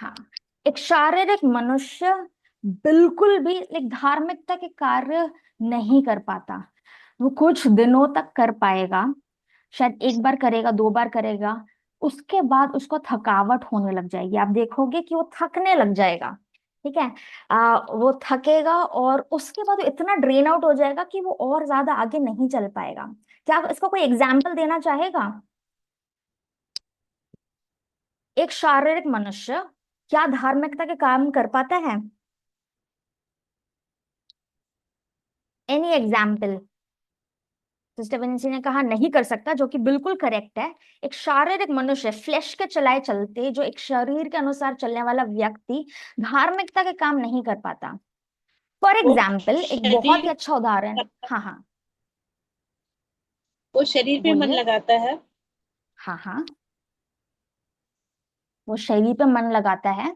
हाँ, एक शारीरिक मनुष्य बिल्कुल भी एक धार्मिकता के कार्य नहीं कर पाता। वो कुछ दिनों तक कर पाएगा, शायद एक बार करेगा, दो बार करेगा, उसके बाद उसको थकावट होने लग जाएगी। आप देखोगे कि वो थकने लग जाएगा। ठीक है। वो थकेगा और उसके बाद वो इतना ड्रेन आउट हो जाएगा कि वो और ज्यादा आगे नहीं चल पाएगा। क्या इसका कोई एग्जाम्पल देना चाहेगा? एक शारीरिक मनुष्य क्या धार्मिकता के काम कर पाता है? Any example? सिस्टर विंसी ने कहा नहीं कर सकता, जो कि बिल्कुल करेक्ट है। एक शारीरिक मनुष्य, फ्लेश के चलाए चलते, जो एक शरीर के अनुसार चलने वाला व्यक्ति धार्मिकता के काम नहीं कर पाता। फॉर वो एग्जाम्पल, एक बहुत ही शरीर अच्छा उदाहरण। हाँ हाँ, वो शरीर पे मन बोलिए। लगाता है। हाँ हाँ, वो शरीर पे मन लगाता है।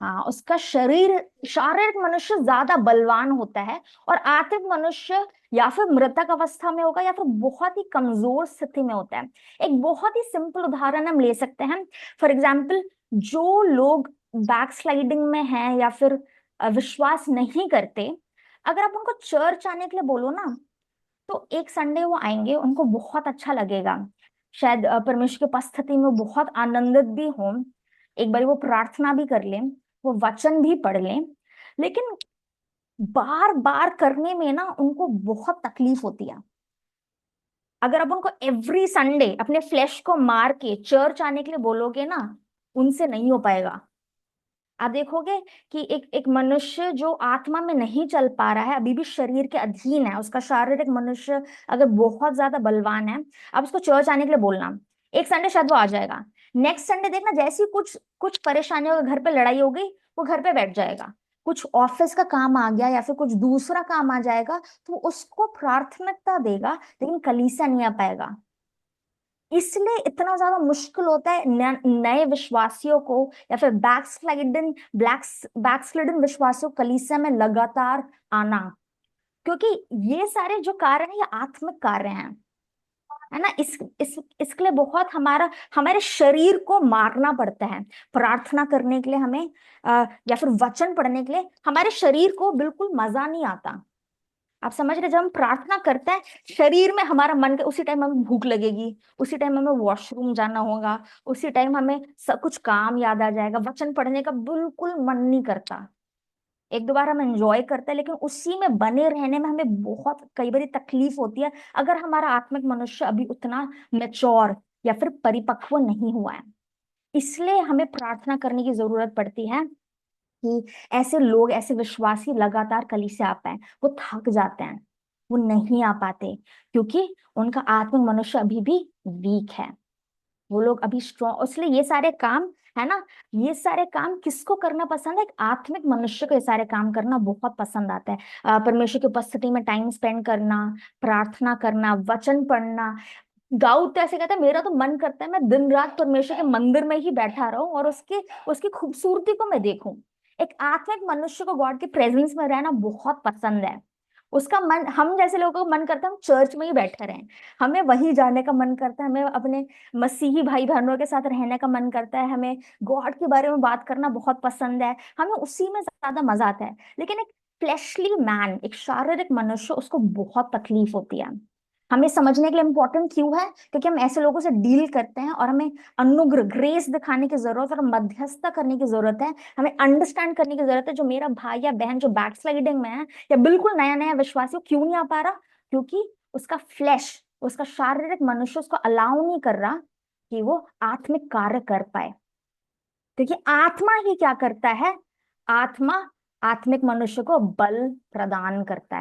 हाँ, उसका शरीर, शारीरिक मनुष्य ज्यादा बलवान होता है, और आत्मिक मनुष्य या फिर मृतक अवस्था में होगा या फिर बहुत ही कमजोर स्थिति में होता है। एक बहुत ही सिंपल उदाहरण हम ले सकते हैं। फॉर एग्जाम्पल, जो लोग बैकस्लाइडिंग में हैं या फिर विश्वास नहीं करते, अगर आप उनको चर्च आने के लिए बोलो ना, तो एक संडे वो आएंगे, उनको बहुत अच्छा लगेगा। शायद परमेश्वर की उपस्थिति में वो बहुत आनंदित भी हों, एक बार वो प्रार्थना भी कर लें, वो वचन भी पढ़ लें। लेकिन बार बार करने में ना उनको बहुत तकलीफ होती है। अगर आप उनको एवरी संडे अपने फ्लेश को मार के चर्च आने के लिए बोलोगे ना, उनसे नहीं हो पाएगा। आप देखोगे कि एक एक मनुष्य जो आत्मा में नहीं चल पा रहा है, अभी भी शरीर के अधीन है, उसका शारीरिक मनुष्य अगर बहुत ज्यादा बलवान है, अब उसको चर्च आने के लिए बोलना, एक संडे शायद वो आ जाएगा। नेक्स्ट संडे देखना, जैसी कुछ कुछ परेशानियों के घर पे लड़ाई हो गई, वो घर पे बैठ जाएगा। कुछ ऑफिस का काम आ गया या फिर कुछ दूसरा काम आ जाएगा, तो उसको प्राथमिकता देगा, लेकिन कलीसिया नहीं आ पाएगा। इसलिए इतना ज्यादा मुश्किल होता है नए विश्वासियों को या फिर बैकस्लिडन विश्वासियों को कलीसिया में लगातार आना। क्योंकि ये सारे जो कार्य हैं, ये आत्मिक कार्य हैं। है ना? इसके लिए बहुत हमारे शरीर को मारना पड़ता है। प्रार्थना करने के लिए हमें या फिर वचन पढ़ने के लिए हमारे शरीर को बिल्कुल मजा नहीं आता। आप समझ रहे? जब हम प्रार्थना करते हैं, शरीर में हमारा मन के उसी टाइम हमें भूख लगेगी, उसी टाइम हमें वॉशरूम जाना होगा, उसी टाइम हमें सब कुछ काम याद आ जाएगा, वचन पढ़ने का बिल्कुल मन नहीं करता। एक दो बार हम एंजॉय करते हैं, लेकिन उसी में बने रहने में हमें बहुत कई बार तकलीफ होती है, अगर हमारा आत्मिक मनुष्य अभी उतना मेच्योर या फिर परिपक्व नहीं हुआ है। इसलिए हमें प्रार्थना करने की जरूरत पड़ती है कि ऐसे लोग, ऐसे विश्वासी लगातार कलीसिया आ पाए। वो थक जाते हैं, वो नहीं आ पाते, क्योंकि उनका आत्मिक मनुष्य अभी भी वीक है। वो लोग अभी स्ट्रॉन्ग, इसलिए ये सारे काम, है ना, ये सारे काम किसको करना पसंद है? एक आत्मिक मनुष्य को ये सारे काम करना बहुत पसंद आता है। परमेश्वर की उपस्थिति में टाइम स्पेंड करना, प्रार्थना करना, वचन पढ़ना। दाऊद तो ऐसे कहता है, मेरा तो मन करता है मैं दिन रात परमेश्वर के मंदिर में ही बैठा रहूं और उसके उसकी खूबसूरती को मैं देखूं। एक आत्मिक मनुष्य को गॉड के प्रेजेंस में रहना बहुत पसंद है। उसका मन, हम जैसे लोगों का मन करता है हम चर्च में ही बैठे रहें, हमें वही जाने का मन करता है, हमें अपने मसीही भाई बहनों के साथ रहने का मन करता है, हमें गॉड के बारे में बात करना बहुत पसंद है, हमें उसी में ज्यादा मजा आता है। लेकिन एक फ्लैशली मैन, एक शारीरिक मनुष्य, उसको बहुत तकलीफ होती है। हमें समझने के लिए इम्पोर्टेंट क्यों है? क्योंकि हम ऐसे लोगों से डील करते हैं और हमें अनुग्रह, ग्रेस दिखाने की जरूरत है और मध्यस्थता करने की जरूरत है। हमें अंडरस्टैंड करने की जरूरत है, जो मेरा भाई या बहन जो बैकस्लाइडिंग में है या बिल्कुल नया नया विश्वासी, वो क्यों नहीं आ पा रहा? क्योंकि उसका फ्लैश, उसका शारीरिक मनुष्य उसको अलाउ नहीं कर रहा कि वो आत्मिक कार्य कर पाए। क्योंकि आत्मा ही क्या करता है? आत्मा आत्मिक मनुष्य को बल प्रदान करता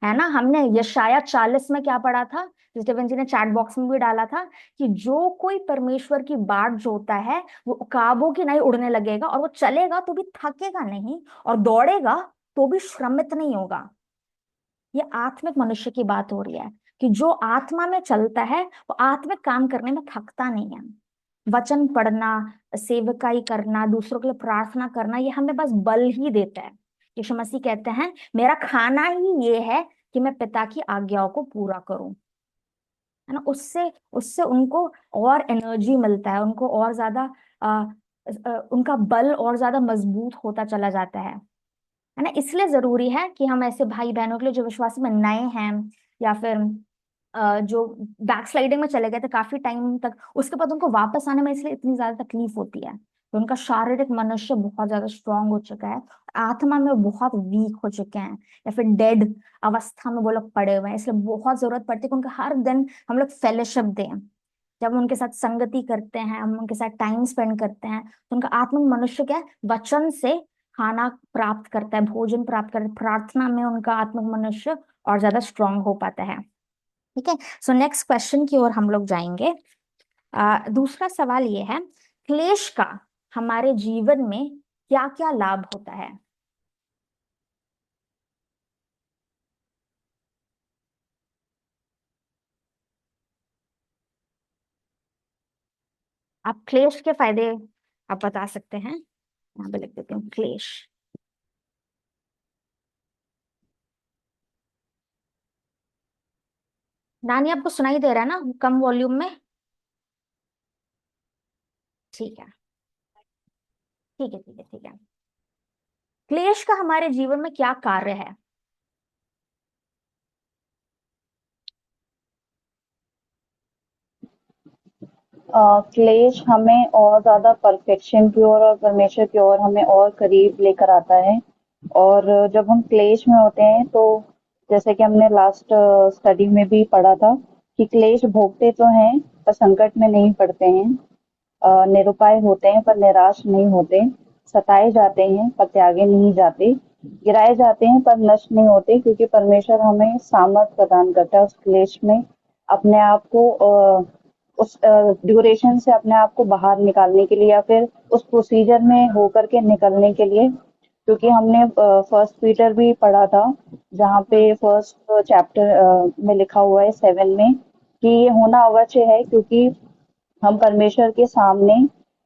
है ना? हमने यशाया 40 में क्या पढ़ा था? स्टीवन जी ने चैट बॉक्स में भी डाला था कि जो कोई परमेश्वर की बाट जोता है, वो उकाबों की नहीं उड़ने लगेगा, और वो चलेगा तो भी थकेगा नहीं, और दौड़ेगा तो भी श्रमित नहीं होगा। ये आत्मिक मनुष्य की बात हो रही है कि जो आत्मा में चलता है, वो आत्मिक काम करने में थकता नहीं है। वचन पढ़ना, सेवकाई करना, दूसरों के लिए प्रार्थना करना, ये हमें बस बल ही देता है। यीशु मसीह कहते हैं, मेरा खाना ही ये है कि मैं पिता की आज्ञाओं को पूरा करूं। है ना? उससे उससे उनको और एनर्जी मिलता है, उनको और ज्यादा उनका बल और ज्यादा मजबूत होता चला जाता है ना। इसलिए जरूरी है कि हम ऐसे भाई बहनों के लिए जो विश्वास में नए हैं, या फिर जो बैकस्लाइडिंग में चले गए थे काफी टाइम तक, उसके बाद उनको वापस आने में इसलिए इतनी ज्यादा तकलीफ होती है, तो उनका शारीरिक मनुष्य बहुत ज्यादा स्ट्रांग हो चुका है, आत्मा में वो बहुत वीक हो चुके हैं, या फिर डेड अवस्था में वो लोग पड़े हुए हैं। इसलिए बहुत जरूरत पड़ती है कि उनका हर दिन हम लोग फेलोशिप दें। जब हम उनके साथ संगति करते हैं, हम उनके साथ टाइम स्पेंड करते हैं, तो उनका आत्मिक मनुष्य क्या है, वचन से खाना प्राप्त करता है, भोजन प्राप्त करता है, प्रार्थना में उनका आत्मिक मनुष्य और ज्यादा स्ट्रांग हो पाता है। ठीक है। सो नेक्स्ट क्वेश्चन की ओर हम लोग जाएंगे। दूसरा सवाल ये है, क्लेश का हमारे जीवन में क्या क्या लाभ होता है? आप क्लेश के फायदे आप बता सकते हैं? यहाँ पे लिख देती हूँ क्लेश। नानी आपको सुनाई दे रहा है ना कम वॉल्यूम में? ठीक है, ठीक है, ठीक है, ठीक है। क्लेश का हमारे जीवन में क्या कार्य है? क्लेश हमें और ज्यादा परफेक्शन की ओर और परमेश्वर की ओर हमें और करीब लेकर आता है। और जब हम क्लेश में होते हैं तो जैसे कि हमने लास्ट स्टडी में भी पढ़ा था कि क्लेश भोगते तो हैं पर संकट में नहीं पड़ते हैं। निरुपाय होते हैं पर निराश नहीं होते, सताए जाते हैं पर त्यागे नहीं जाते, गिराए जाते हैं पर नष्ट नहीं होते, क्योंकि परमेश्वर हमें सामर्थ प्रदान करता है उस क्लेश में अपने आप को उस ड्यूरेशन से अपने आप को बाहर निकालने के लिए, या फिर उस प्रोसीजर में होकर के निकलने के लिए। क्योंकि हमने फर्स्ट पीटर भी पढ़ा था, जहाँ पे हम्म। फर्स्ट चैप्टर में लिखा हुआ है 7 में कि ये होना अवश्य है, क्योंकि हम परमेश्वर के सामने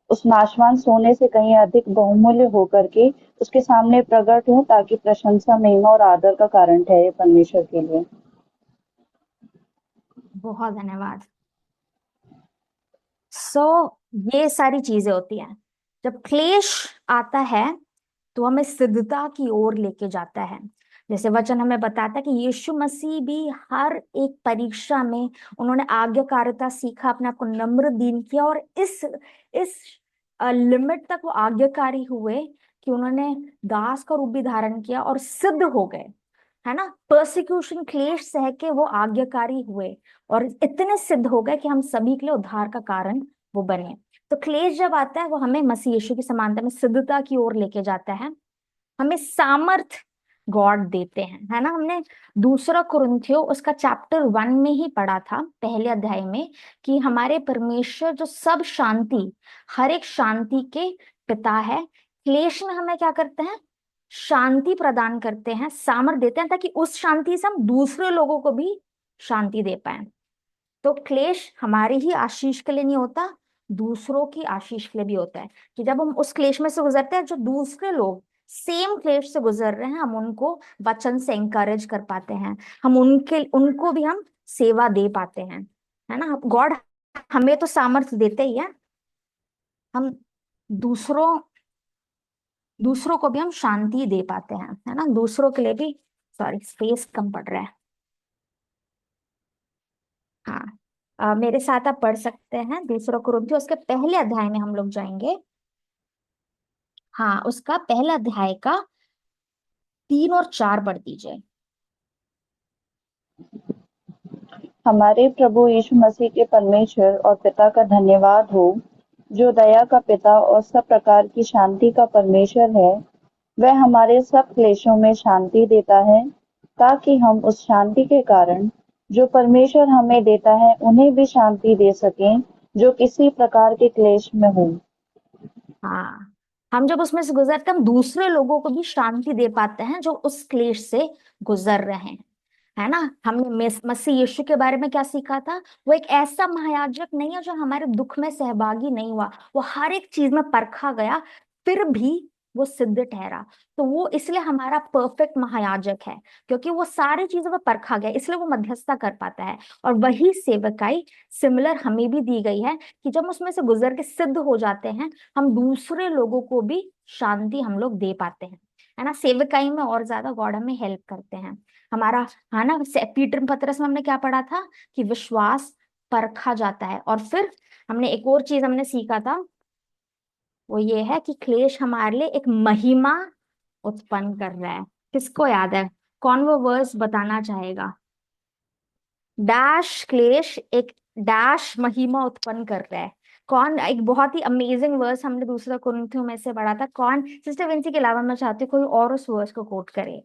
उस नाशवान सोने से कहीं अधिक बहुमूल्य होकर के उसके सामने प्रकट हो, ताकि प्रशंसा, महिमा और आदर का कारण ठहरे परमेश्वर के लिए। बहुत धन्यवाद। सो ये सारी चीजें होती हैं। जब क्लेश आता है तो हमें सिद्धता की ओर लेके जाता है। जैसे वचन हमें बताता है कि यीशु मसीह भी हर एक परीक्षा में उन्होंने आज्ञाकारिता सीखा, अपने आप को नम्र दीन किया, और इस लिमिट तक वो आज्ञाकारी हुए कि उन्होंने दास का रूप भी धारण किया और सिद्ध हो गए, है ना। परसिक्यूशन क्लेश सह के वो आज्ञाकारी हुए और इतने सिद्ध हो गए कि हम सभी के लिए उद्धार का कारण वो बने। तो क्लेश जब आता है वो हमें मसीह यीशु की समानता में सिद्धता की ओर लेके जाता है, हमें सामर्थ गॉड देते हैं, है ना। हमने दूसरा कुरिन्थियो उसका चैप्टर 1 में ही पढ़ा था, पहले अध्याय में, कि हमारे परमेश्वर जो सब शांति, हर एक शांति के पिता है, क्लेश में हमें क्या करते हैं, शांति प्रदान करते हैं, सामर्थ देते हैं, ताकि उस शांति से हम दूसरे लोगों को भी शांति दे पाए। तो क्लेश हमारी ही आशीष के लिए नहीं होता, दूसरों की आशीष के लिए भी होता है, कि जब हम उस क्लेश में से गुजरते हैं, जो दूसरे लोग सेम क्लेश से गुजर रहे हैं, हम उनको वचन से encourage कर पाते हैं, हम उनके उनको भी हम सेवा दे पाते हैं, है ना। गॉड हमें तो सामर्थ्य देते ही है, हम दूसरों दूसरों को भी हम शांति दे पाते हैं, है ना, दूसरों के लिए भी। सॉरी, स्पेस कम पड़ रहा है। हाँ, मेरे साथ आप पढ़ सकते हैं दूसरा कुरिन्थियों उसके पहले अध्याय में हम लोग जाएंगे। हाँ, उसका पहला अध्याय का 3 और 4 पढ़ दीजिए। हमारे प्रभु यीशु मसीह के परमेश्वर और पिता का धन्यवाद हो, जो दया का पिता और सब प्रकार की शांति का परमेश्वर है। वह हमारे सब क्लेशों में शांति देता है, ताकि हम उस शांति के कारण जो परमेश्वर हमें देता है उन्हें भी शांति दे सकें, जो किसी प्रकार के क्लेश में हो। हाँ, हम जब उसमें से गुजरते हैं, हम दूसरे लोगों को भी शांति दे पाते हैं जो उस क्लेश से गुजर रहे हैं, है ना। हमने मसीह यीशु के बारे में क्या सीखा था, वो एक ऐसा महायाजक नहीं है जो हमारे दुख में सहभागी नहीं हुआ, वो हर एक चीज में परखा गया, फिर भी वो सिद्ध ठहरा। तो वो इसलिए हमारा परफेक्ट महायाजक है, क्योंकि वो सारी चीजों पर परखा गया, इसलिए वो मध्यस्थता कर पाता है। और वही सेवकाई सिमिलर हमें भी दी गई है, कि जब उसमें से गुजर के सिद्ध हो जाते हैं, हम दूसरे लोगों को भी शांति हम लोग दे पाते हैं, है ना। सेवकाई में और ज्यादा गॉड हमें हेल्प करते हैं हमारा, है ना। पीटर पतरस में हमने क्या पढ़ा था, कि विश्वास परखा जाता है। और फिर हमने एक और चीज हमने सीखा था, वो ये है कि क्लेश हमारे लिए एक महिमा उत्पन्न कर रहा है। किसको याद है, कौन वो वर्स बताना चाहेगा। डैश क्लेश एक डैश महिमा उत्पन्न कर रहा है। कौन, एक बहुत ही अमेजिंग वर्स हमने दूसरा कुरिन्थियों में से पढ़ा था, कौन सिस्टर विंसी के अलावा मैं चाहती हूँ कोई और उस वर्स को कोट करे।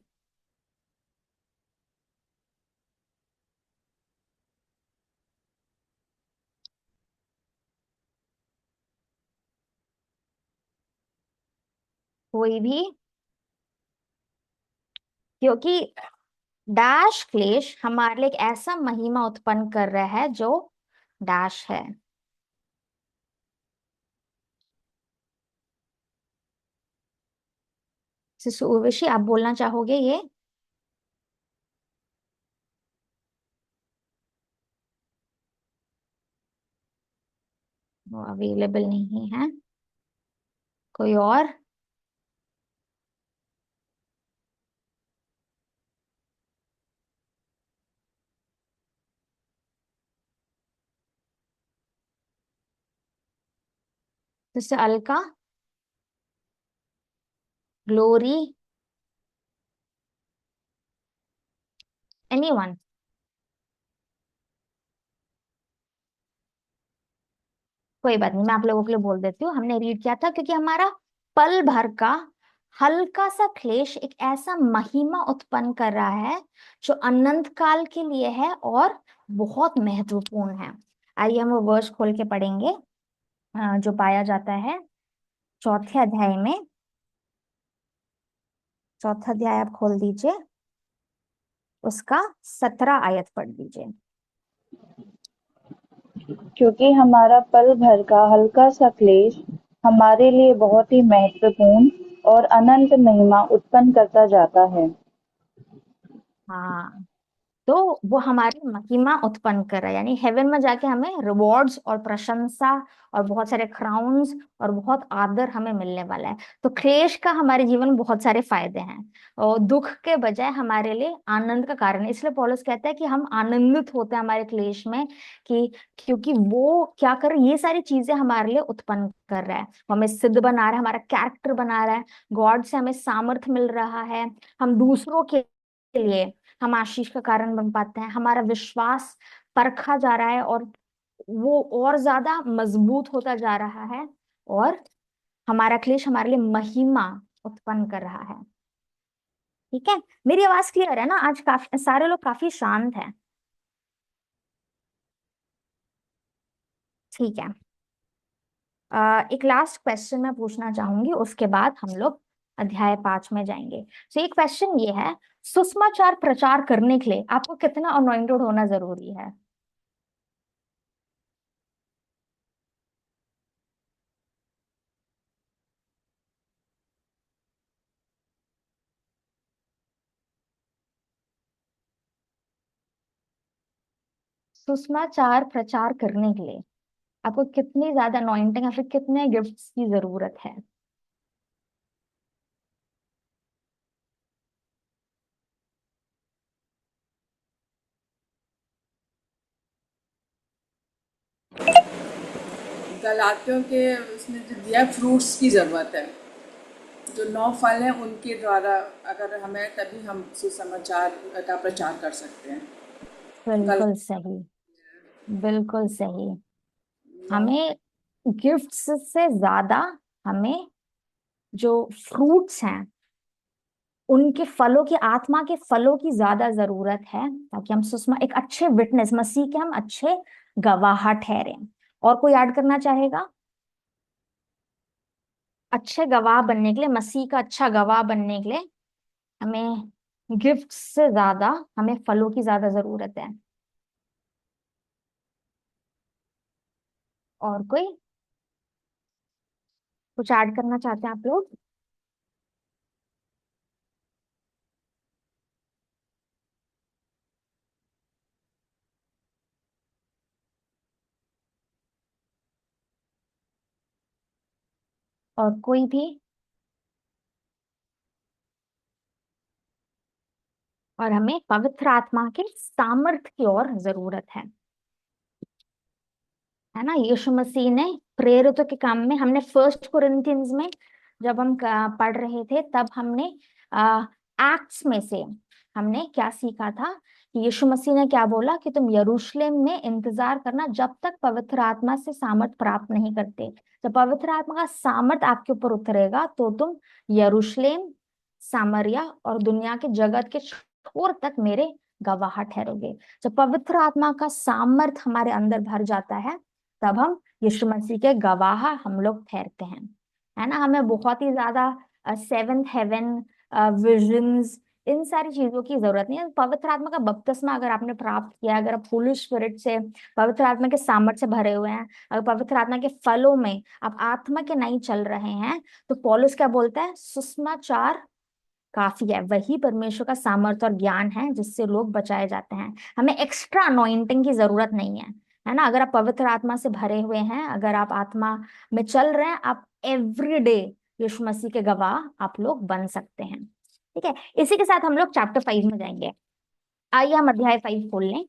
कोई भी, क्योंकि डैश क्लेश हमारे लिए एक ऐसा महिमा उत्पन्न कर रहा है जो डैश है। सिस्टर उर्वशी आप बोलना चाहोगे ये। वो अवेलेबल नहीं है, कोई और। Sister Alka, glory, anyone. कोई बात नहीं, मैं आप लोगों के लिए बोल देती हूँ। हमने रीड किया था, क्योंकि हमारा पल भर का हल्का सा क्लेश एक ऐसा महिमा उत्पन्न कर रहा है जो अनंत काल के लिए है और बहुत महत्वपूर्ण है। आइए हम वो वर्स खोल के पढ़ेंगे, जो पाया जाता है चौथे अध्याय में। चौथा अध्याय आप खोल दीजिए, उसका 17 आयत पढ़ दीजिए। क्योंकि हमारा पल भर का हल्का सा क्लेश हमारे लिए बहुत ही महत्वपूर्ण और अनंत महिमा उत्पन्न करता जाता है। हाँ, तो वो हमारी महिमा उत्पन्न कर रहा है, यानी हेवन में जाके हमें रिवॉर्ड्स और प्रशंसा और बहुत सारे क्राउन्स और बहुत आदर हमें मिलने वाला है। तो क्लेश का हमारे जीवन में बहुत सारे फायदे हैं, और दुख के बजाय हमारे लिए आनंद का कारण है। इसलिए पौलुस कहता है कि हम आनंदित होते हैं हमारे क्लेश में, कि क्योंकि वो क्या कर रहा है, ये सारी चीजें हमारे लिए उत्पन्न कर रहा है, वो हमें सिद्ध बना रहा है, हमारा कैरेक्टर बना रहा है, गॉड से हमें सामर्थ्य मिल रहा है, हम दूसरों के लिए हम आशीष का कारण बन पाते हैं, हमारा विश्वास परखा जा रहा है और वो और ज्यादा मजबूत होता जा रहा है, और हमारा क्लेश हमारे लिए महिमा उत्पन्न कर रहा है। ठीक है, मेरी आवाज क्लियर है ना। आज काफी सारे लोग काफी शांत हैं। ठीक है, एक लास्ट क्वेश्चन मैं पूछना चाहूंगी, उसके बाद हम लोग अध्याय 5 में जाएंगे। तो एक क्वेश्चन ये है, सुसमाचार प्रचार करने के लिए आपको कितना अनॉइंटेड होना जरूरी है। सुसमाचार प्रचार करने के लिए आपको कितनी ज्यादा अनॉइंटिंग या फिर कितने गिफ्ट्स की जरूरत है। गलातियों के उसने जो दिया फ्रूट्स की ज़रूरत है, जो 9 फल हैं उनके द्वारा अगर हमें, तभी हम सुसमाचार का प्रचार कर सकते हैं। गल बिल्कुल सही, बिल्कुल सही। नौ हमें गिफ्ट्स से ज्यादा हमें जो फ्रूट्स हैं, उनके फलों की, आत्मा के फलों की ज्यादा जरूरत है, ताकि हम सुषमा एक अच्छे विटनेस, मसीह के हम अच्छे गवाह ठहरे। और कोई ऐड करना चाहेगा। अच्छे गवाह बनने के लिए, मसीह का अच्छा गवाह बनने के लिए हमें गिफ्ट से ज्यादा हमें फलों की ज्यादा जरूरत है। और कोई कुछ ऐड करना चाहते हैं आप लोग। और कोई भी? और हमें पवित्र आत्मा के सामर्थ्य की और जरूरत है ना। यीशु मसीह ने प्रेरितों के काम में, हमने फर्स्ट कोरिंथियंस में जब हम पढ़ रहे थे तब हमने एक्ट्स में से हमने क्या सीखा था कि यीशु मसीह ने क्या बोला कि तुम यरूशलेम में इंतजार करना जब तक पवित्र आत्मा से सामर्थ प्राप्त नहीं करते। जब पवित्र आत्मा का सामर्थ आपके ऊपर उतरेगा तो तुम यरूशलेम, सामरिया और दुनिया के जगत के छोर तक मेरे गवाह ठहरोगे। जब पवित्र आत्मा का सामर्थ हमारे अंदर भर जाता है तब हम यीशु मसीह के गवाह हम लोग ठहरते हैं, है ना। हमें बहुत ही ज्यादा सेवेंथ हेवन, विजन्स, इन सारी चीजों की जरूरत नहीं है। पवित्र आत्मा का बपतिस्मा अगर आपने प्राप्त किया, अगर आप होली स्पिरिट से, पवित्र आत्मा के सामर्थ्य से भरे हुए हैं, अगर पवित्र आत्मा के फलों में आप आत्मा के नहीं चल रहे हैं, तो पौलुस क्या बोलता है, सुसमाचार काफी है, वही परमेश्वर का सामर्थ्य और ज्ञान है जिससे लोग बचाए जाते हैं। हमें एक्स्ट्रा अनॉइंटिंग की जरूरत नहीं है ना। अगर आप पवित्र आत्मा से भरे हुए हैं, अगर आप आत्मा में चल रहे हैं, आप एवरीडे यीशु मसीह के गवाह आप लोग बन सकते हैं। ठीक है, इसी के साथ हम लोग चैप्टर 5 में जाएंगे। आइए हम अध्याय 5 खोल लें।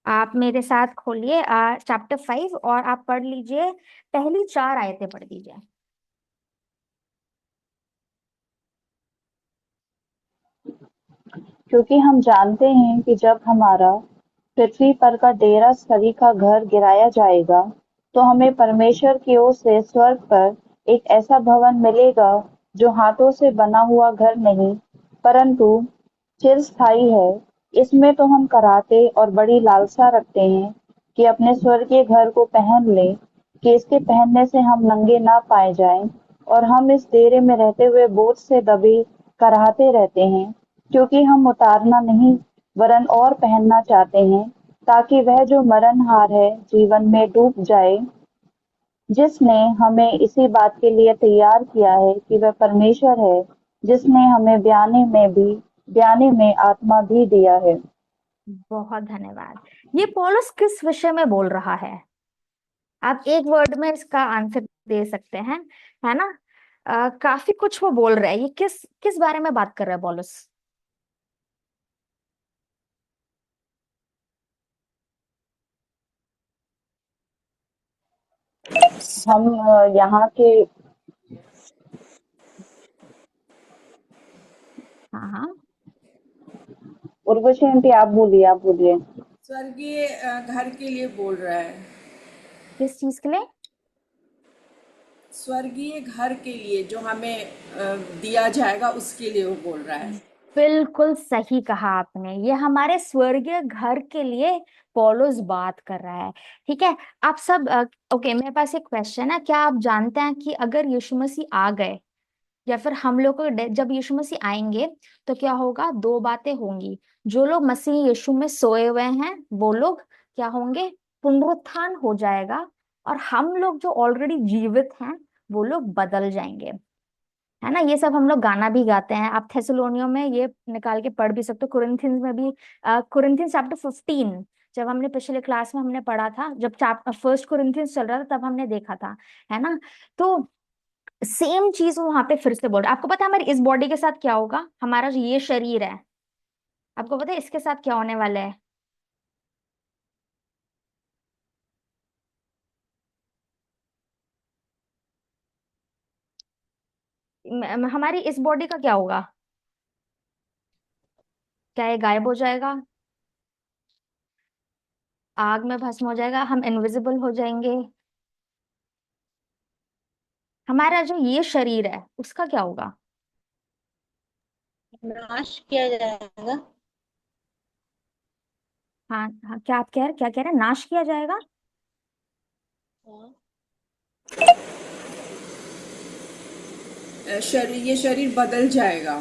आप मेरे साथ खोलिए चैप्टर 5 और आप पढ़ लीजिए, पहली 4 आयतें पढ़ लीजिए। क्योंकि हम जानते हैं कि जब हमारा पृथ्वी पर का डेरा स्थली का घर गिराया जाएगा, तो हमें परमेश्वर की ओर से स्वर्ग पर एक ऐसा भवन मिलेगा जो हाथों से बना हुआ घर नहीं, परंतु चिरस्थायी है। इसमें तो हम कराहते और बड़ी लालसा रखते हैं कि अपने स्वर्गीय घर को पहन लें, कि इसके पहनने से हम नंगे ना पाए जाएं, और हम इस डेरे में रहते हुए बोझ से दबे कराहते रहते हैं, क्योंकि हम उतारना नहीं वरन और पहनना चाहते हैं, ताकि वह जो मरणहार है जीवन में डूब जाए, जिसने हमें इसी बात के लिए तैयार किया है कि वह परमेश्वर है, जिसने हमें ब्याने में आत्मा भी दिया है। बहुत धन्यवाद। ये पौलुस किस विषय में बोल रहा है? आप एक वर्ड में इसका आंसर दे सकते हैं, है ना। काफी कुछ वो बोल रहा है। ये किस किस बारे में बात कर रहा है पौलुस? हम यहाँ के हाँ हाँ। उर्वशी आंटी, आप बोलिए। स्वर्गीय घर के लिए बोल रहा है। किस चीज के लिए? स्वर्गीय घर के लिए जो हमें दिया जाएगा उसके लिए वो बोल रहा है। बिल्कुल सही कहा आपने, ये हमारे स्वर्गीय घर के लिए पौलुस बात कर रहा है। ठीक है, आप सब ओके, मेरे पास एक क्वेश्चन है। क्या आप जानते हैं कि अगर यीशु मसीह आ गए या फिर हम लोग को जब यीशु मसीह आएंगे तो क्या होगा? 2 बातें होंगी। जो लोग मसीह यीशु में सोए हुए हैं वो लोग क्या होंगे? पुनरुत्थान हो जाएगा। और हम लोग जो ऑलरेडी जीवित हैं वो लोग बदल जाएंगे, है ना। ये सब हम लोग गाना भी गाते हैं। आप थेसलोनियों में ये निकाल के पढ़ भी सकते हो, कुरिन्थियंस में भी। कुरिन्थियंस चैप्टर 15 जब हमने पिछले क्लास में हमने पढ़ा था, जब फर्स्ट कुरिन्थियंस चल रहा था तब हमने देखा था, है ना। तो सेम चीज वो वहां पे फिर से बोल रहा है। आपको पता है हमारी इस बॉडी के साथ क्या होगा? हमारा जो ये शरीर है, आपको पता है इसके साथ क्या होने वाला है? हमारी इस बॉडी का क्या होगा? क्या ये गायब हो जाएगा? आग में भस्म हो जाएगा? हम इनविजिबल हो जाएंगे? हमारा जो ये शरीर है उसका क्या होगा? नाश किया जाएगा। हाँ हाँ, क्या आप क्या कह रहे हैं? नाश किया जाएगा? हाँ। ये शरीर बदल जाएगा।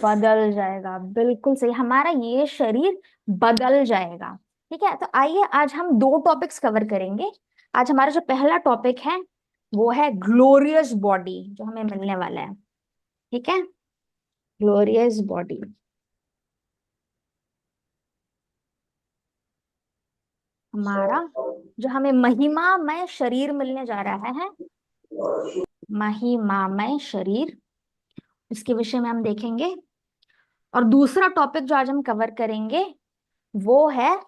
बदल जाएगा, बिल्कुल सही, हमारा ये शरीर बदल जाएगा। ठीक है, तो आइए आज हम 2 टॉपिक्स कवर करेंगे। आज हमारा जो पहला टॉपिक है वो है ग्लोरियस बॉडी जो हमें मिलने वाला है। ठीक है, ग्लोरियस बॉडी, हमारा जो हमें महिमामय शरीर मिलने जा रहा है महिमामय शरीर, इसके विषय में हम देखेंगे। और दूसरा टॉपिक जो आज हम कवर करेंगे वो है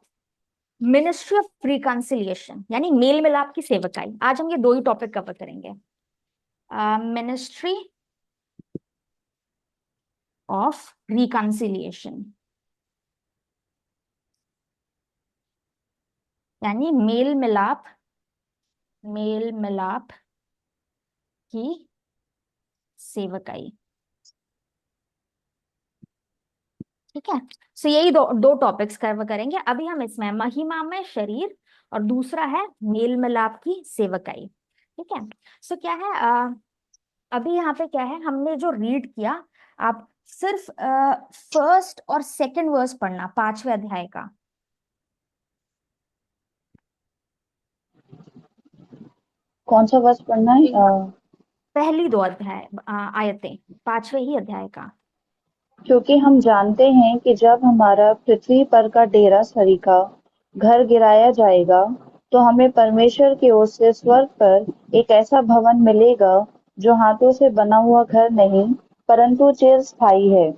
मिनिस्ट्री ऑफ रिकंसिलिएशन, यानी मेल मिलाप की सेवकाई। आज हम ये दो ही टॉपिक कवर करेंगे, मिनिस्ट्री ऑफ रिकंसिलिएशन, यानी मेल मिलाप, मेल मिलाप की सेवकाई। ठीक है, सो यही दो दो टॉपिक्स कवर करेंगे अभी हम इसमें, महिमा में शरीर और दूसरा है मेल मिलाप की सेवकाई। ठीक है, सो क्या है, अभी यहाँ पे क्या है, हमने जो रीड किया, आप सिर्फ फर्स्ट और सेकंड वर्स पढ़ना 5वें अध्याय का। कौन सा वर्ष पढ़ना है? पहली दो अध्याय, आयतें 5वें ही अध्याय का। क्योंकि हम जानते हैं कि जब हमारा पृथ्वी पर का डेरा सरीखा घर गिराया जाएगा, तो हमें परमेश्वर की ओर से स्वर्ग पर एक ऐसा भवन मिलेगा जो हाथों से बना हुआ घर नहीं, परंतु चिरस्थायी है।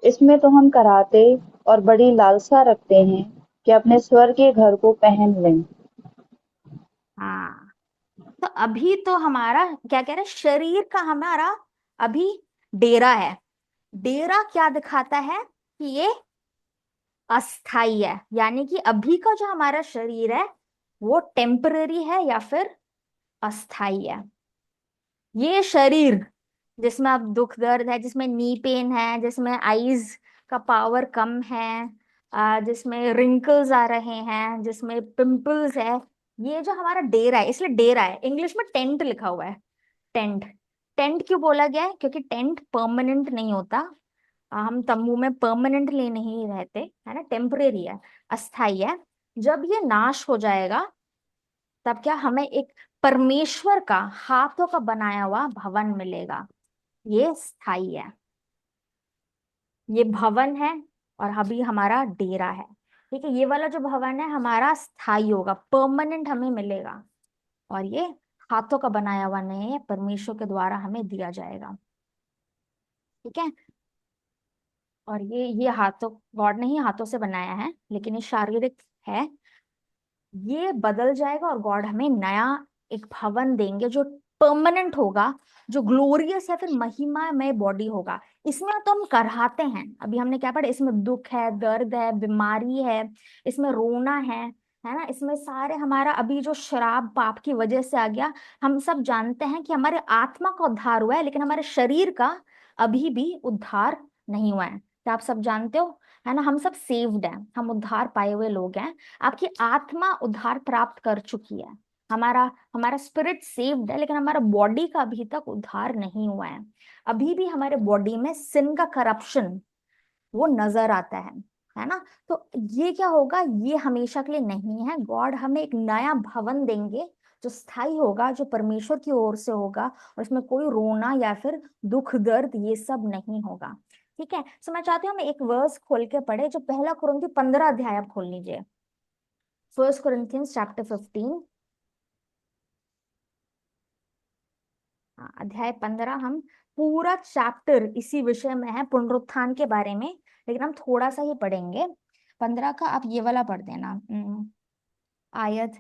इसमें तो हम कराहते और बड़ी लालसा रखते हैं कि अपने स्वर्गीय घर को पहन लें। हाँ, तो अभी तो हमारा क्या कह रहे हैं, शरीर का हमारा अभी डेरा है। डेरा क्या दिखाता है कि ये अस्थाई है, यानी कि अभी का जो हमारा शरीर है वो टेम्पररी है या फिर अस्थाई है। ये शरीर जिसमें अब दुख दर्द है, जिसमें नी पेन है, जिसमें आईज का पावर कम है, जिसमें रिंकल्स आ रहे हैं, जिसमें पिंपल्स है, ये जो हमारा डेरा है, इसलिए डेरा है, इंग्लिश में टेंट लिखा हुआ है। टेंट, टेंट क्यों बोला गया है? क्योंकि टेंट परमानेंट नहीं होता, हम तंबू में परमानेंटली नहीं रहते, है ना, टेम्परेरी है, अस्थाई है। जब ये नाश हो जाएगा तब क्या हमें एक परमेश्वर का हाथों का बनाया हुआ भवन मिलेगा, ये स्थाई है, ये भवन है, और अभी हमारा डेरा है। ठीक है, ये वाला जो भवन है हमारा स्थाई होगा, परमानेंट हमें मिलेगा, और ये हाथों का बनाया हुआ नहीं है, परमेश्वर के द्वारा हमें दिया जाएगा। ठीक है, और ये हाथों, गॉड ने ही हाथों से बनाया है, लेकिन ये शारीरिक है, ये बदल जाएगा और गॉड हमें नया एक भवन देंगे जो परमानेंट होगा, जो ग्लोरियस है, फिर महिमामय बॉडी होगा। इसमें तो हम कराहते हैं, अभी हमने क्या पढ़ा, इसमें दुख है, दर्द है, बीमारी है, इसमें रोना है ना, इसमें सारे हमारा अभी जो शराब पाप की वजह से आ गया, हम सब जानते हैं कि हमारे आत्मा का उद्धार हुआ है, लेकिन हमारे शरीर का अभी भी उद्धार नहीं हुआ है। क्या आप सब जानते हो, है ना, हम सब सेव्ड हैं, हम उद्धार पाए हुए लोग हैं, आपकी आत्मा उद्धार प्राप्त कर चुकी है, हमारा हमारा स्पिरिट सेव्ड है, लेकिन हमारा बॉडी का अभी तक उद्धार नहीं हुआ है। अभी भी हमारे बॉडी में सिन का करप्शन वो नजर आता है ना। तो ये क्या होगा, ये हमेशा के लिए नहीं है, गॉड हमें एक नया भवन देंगे जो स्थायी होगा, जो परमेश्वर की ओर से होगा, और इसमें कोई रोना या फिर दुख दर्द ये सब नहीं होगा। ठीक है, सो मैं चाहती हूँ हम एक वर्स खोल के पढ़े, जो पहला कुरिन्थी 15 अध्याय आप खोल लीजिए, फर्स्ट कोरिन्थियंस चैप्टर 15, अध्याय 15। हम पूरा चैप्टर इसी विषय में है, पुनरुत्थान के बारे में, लेकिन हम थोड़ा सा ही पढ़ेंगे। 15 का आप ये वाला पढ़ देना, आयत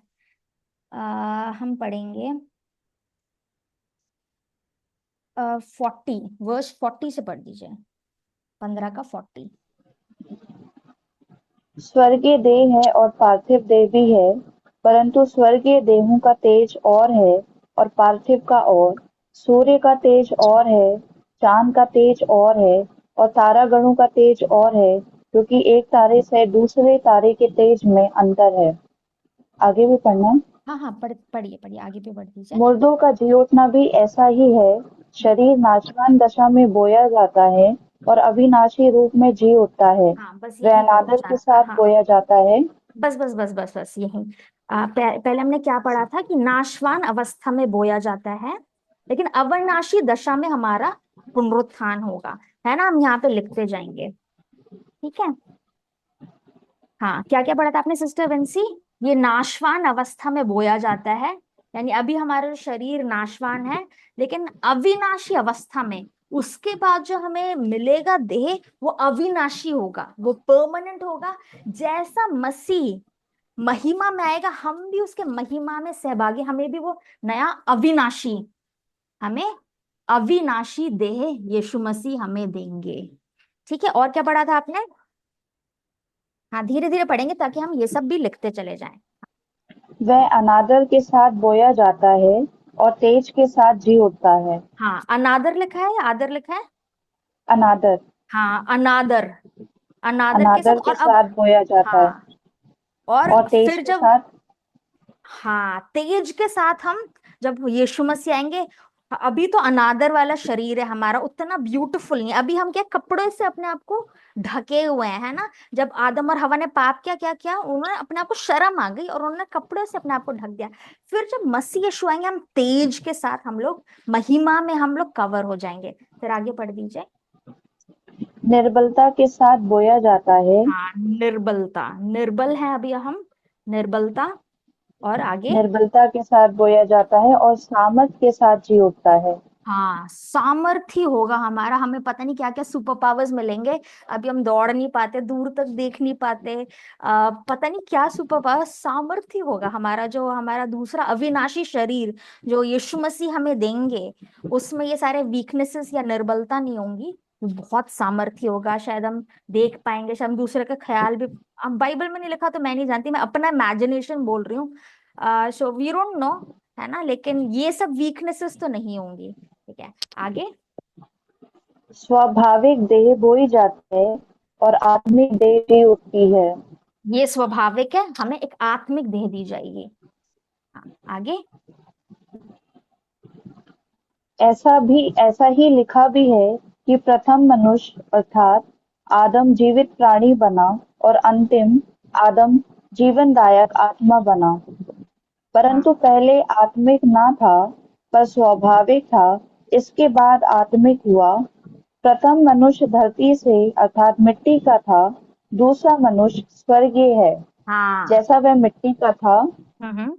हम पढ़ेंगे 40, वर्स 40 से पढ़ दीजिए, 15 का 40। स्वर्गीय देह है और पार्थिव देह भी है, परंतु स्वर्गीय देहों का तेज और है और पार्थिव का और। सूर्य का तेज और है, चांद का तेज और है, और तारागणों का तेज और है, क्योंकि एक तारे से दूसरे तारे के तेज में अंतर है। आगे भी पढ़ना है। हाँ हाँ, पढ़िए पढ़िए, आगे भी पढ़ दीजिए। मुर्दों का जी उठना भी ऐसा ही है। शरीर नाशवान दशा में बोया जाता है और अविनाशी रूप में जी उठता है। हाँ, बस वह यही बोलना अनादर के चाहता, साथ हाँ, बोया जाता है। बस बस बस बस बस यही। पहले हमने क्या पढ़ा था कि नाशवान अवस्था में बोया जाता है, लेकिन अविनाशी दशा में हमारा पुनरुत्थान होगा, है ना, हम यहाँ पे लिखते जाएंगे। ठीक है, हाँ, क्या क्या पढ़ा था आपने सिस्टर विंसी? ये नाशवान अवस्था में बोया जाता है, यानी अभी हमारा जो शरीर नाशवान है, लेकिन अविनाशी अवस्था में उसके बाद जो हमें मिलेगा देह, वो अविनाशी होगा, वो परमानेंट होगा। जैसा मसीह महिमा में आएगा, हम भी उसके महिमा में सहभागी, हमें भी वो नया अविनाशी, हमें अविनाशी देह यीशु मसीह हमें देंगे। ठीक है, और क्या पढ़ा था आपने? हाँ, धीरे धीरे पढ़ेंगे ताकि हम ये सब भी लिखते चले जाएं। वह अनादर के साथ बोया जाता है और तेज के साथ जी उठता है। हाँ, अनादर लिखा है या आदर लिखा है? अनादर। हाँ, अनादर, अनादर के अनादर साथ। के और अब, साथ बोया जाता है हाँ, और और तेज फिर के जब, साथ। हाँ, तेज के साथ हम जब यीशु मसीह आएंगे, अभी तो अनादर वाला शरीर है हमारा, उतना ब्यूटीफुल नहीं, अभी हम क्या कपड़े से अपने आप को ढके हुए हैं, है ना। जब आदम और हवा ने पाप किया, क्या किया उन्होंने? अपने आप को शर्म आ गई और उन्होंने कपड़े से अपने आप को ढक दिया। फिर जब मसीह यीशु आएंगे, हम तेज के साथ, हम लोग महिमा में हम लोग कवर हो जाएंगे। फिर आगे पढ़ दीजिए। निर्बलता के साथ बोया जाता है। हाँ, निर्बलता, निर्बल है अभी हम, निर्बलता। और आगे, निर्बलता के साथ बोया जाता है और सामर्थ के साथ जी उठता है। हाँ, सामर्थ्य होगा हमारा, हमें पता नहीं क्या क्या सुपर पावर्स मिलेंगे। अभी हम दौड़ नहीं पाते, दूर तक देख नहीं पाते, पता नहीं क्या सुपर पावर, सामर्थ्य होगा हमारा, जो हमारा दूसरा अविनाशी शरीर जो यीशु मसीह हमें देंगे, उसमें ये सारे वीकनेसेस या निर्बलता नहीं होंगी। बहुत सामर्थ्य होगा, शायद हम देख पाएंगे, शायद हम दूसरे का ख्याल भी, अब बाइबल में नहीं लिखा तो मैं नहीं जानती, मैं अपना इमेजिनेशन बोल रही हूँ, सो वी डोंट नो, है ना, लेकिन ये सब वीकनेसेस तो नहीं होंगी। ठीक है, आगे। स्वाभाविक देह बोई जाती है और आत्मिक देह जी उठती है। ये स्वाभाविक है, हमें एक आत्मिक देह दी जाएगी। हाँ, आगे। ऐसा ही लिखा भी है कि प्रथम मनुष्य अर्थात आदम जीवित प्राणी बना और अंतिम आदम जीवनदायक आत्मा बना। हाँ, परंतु पहले आत्मिक ना था, पर स्वाभाविक था, इसके बाद आत्मिक हुआ। प्रथम मनुष्य धरती से अर्थात मिट्टी का था, दूसरा मनुष्य स्वर्गीय है। हाँ। जैसा वह मिट्टी का था, हम्म।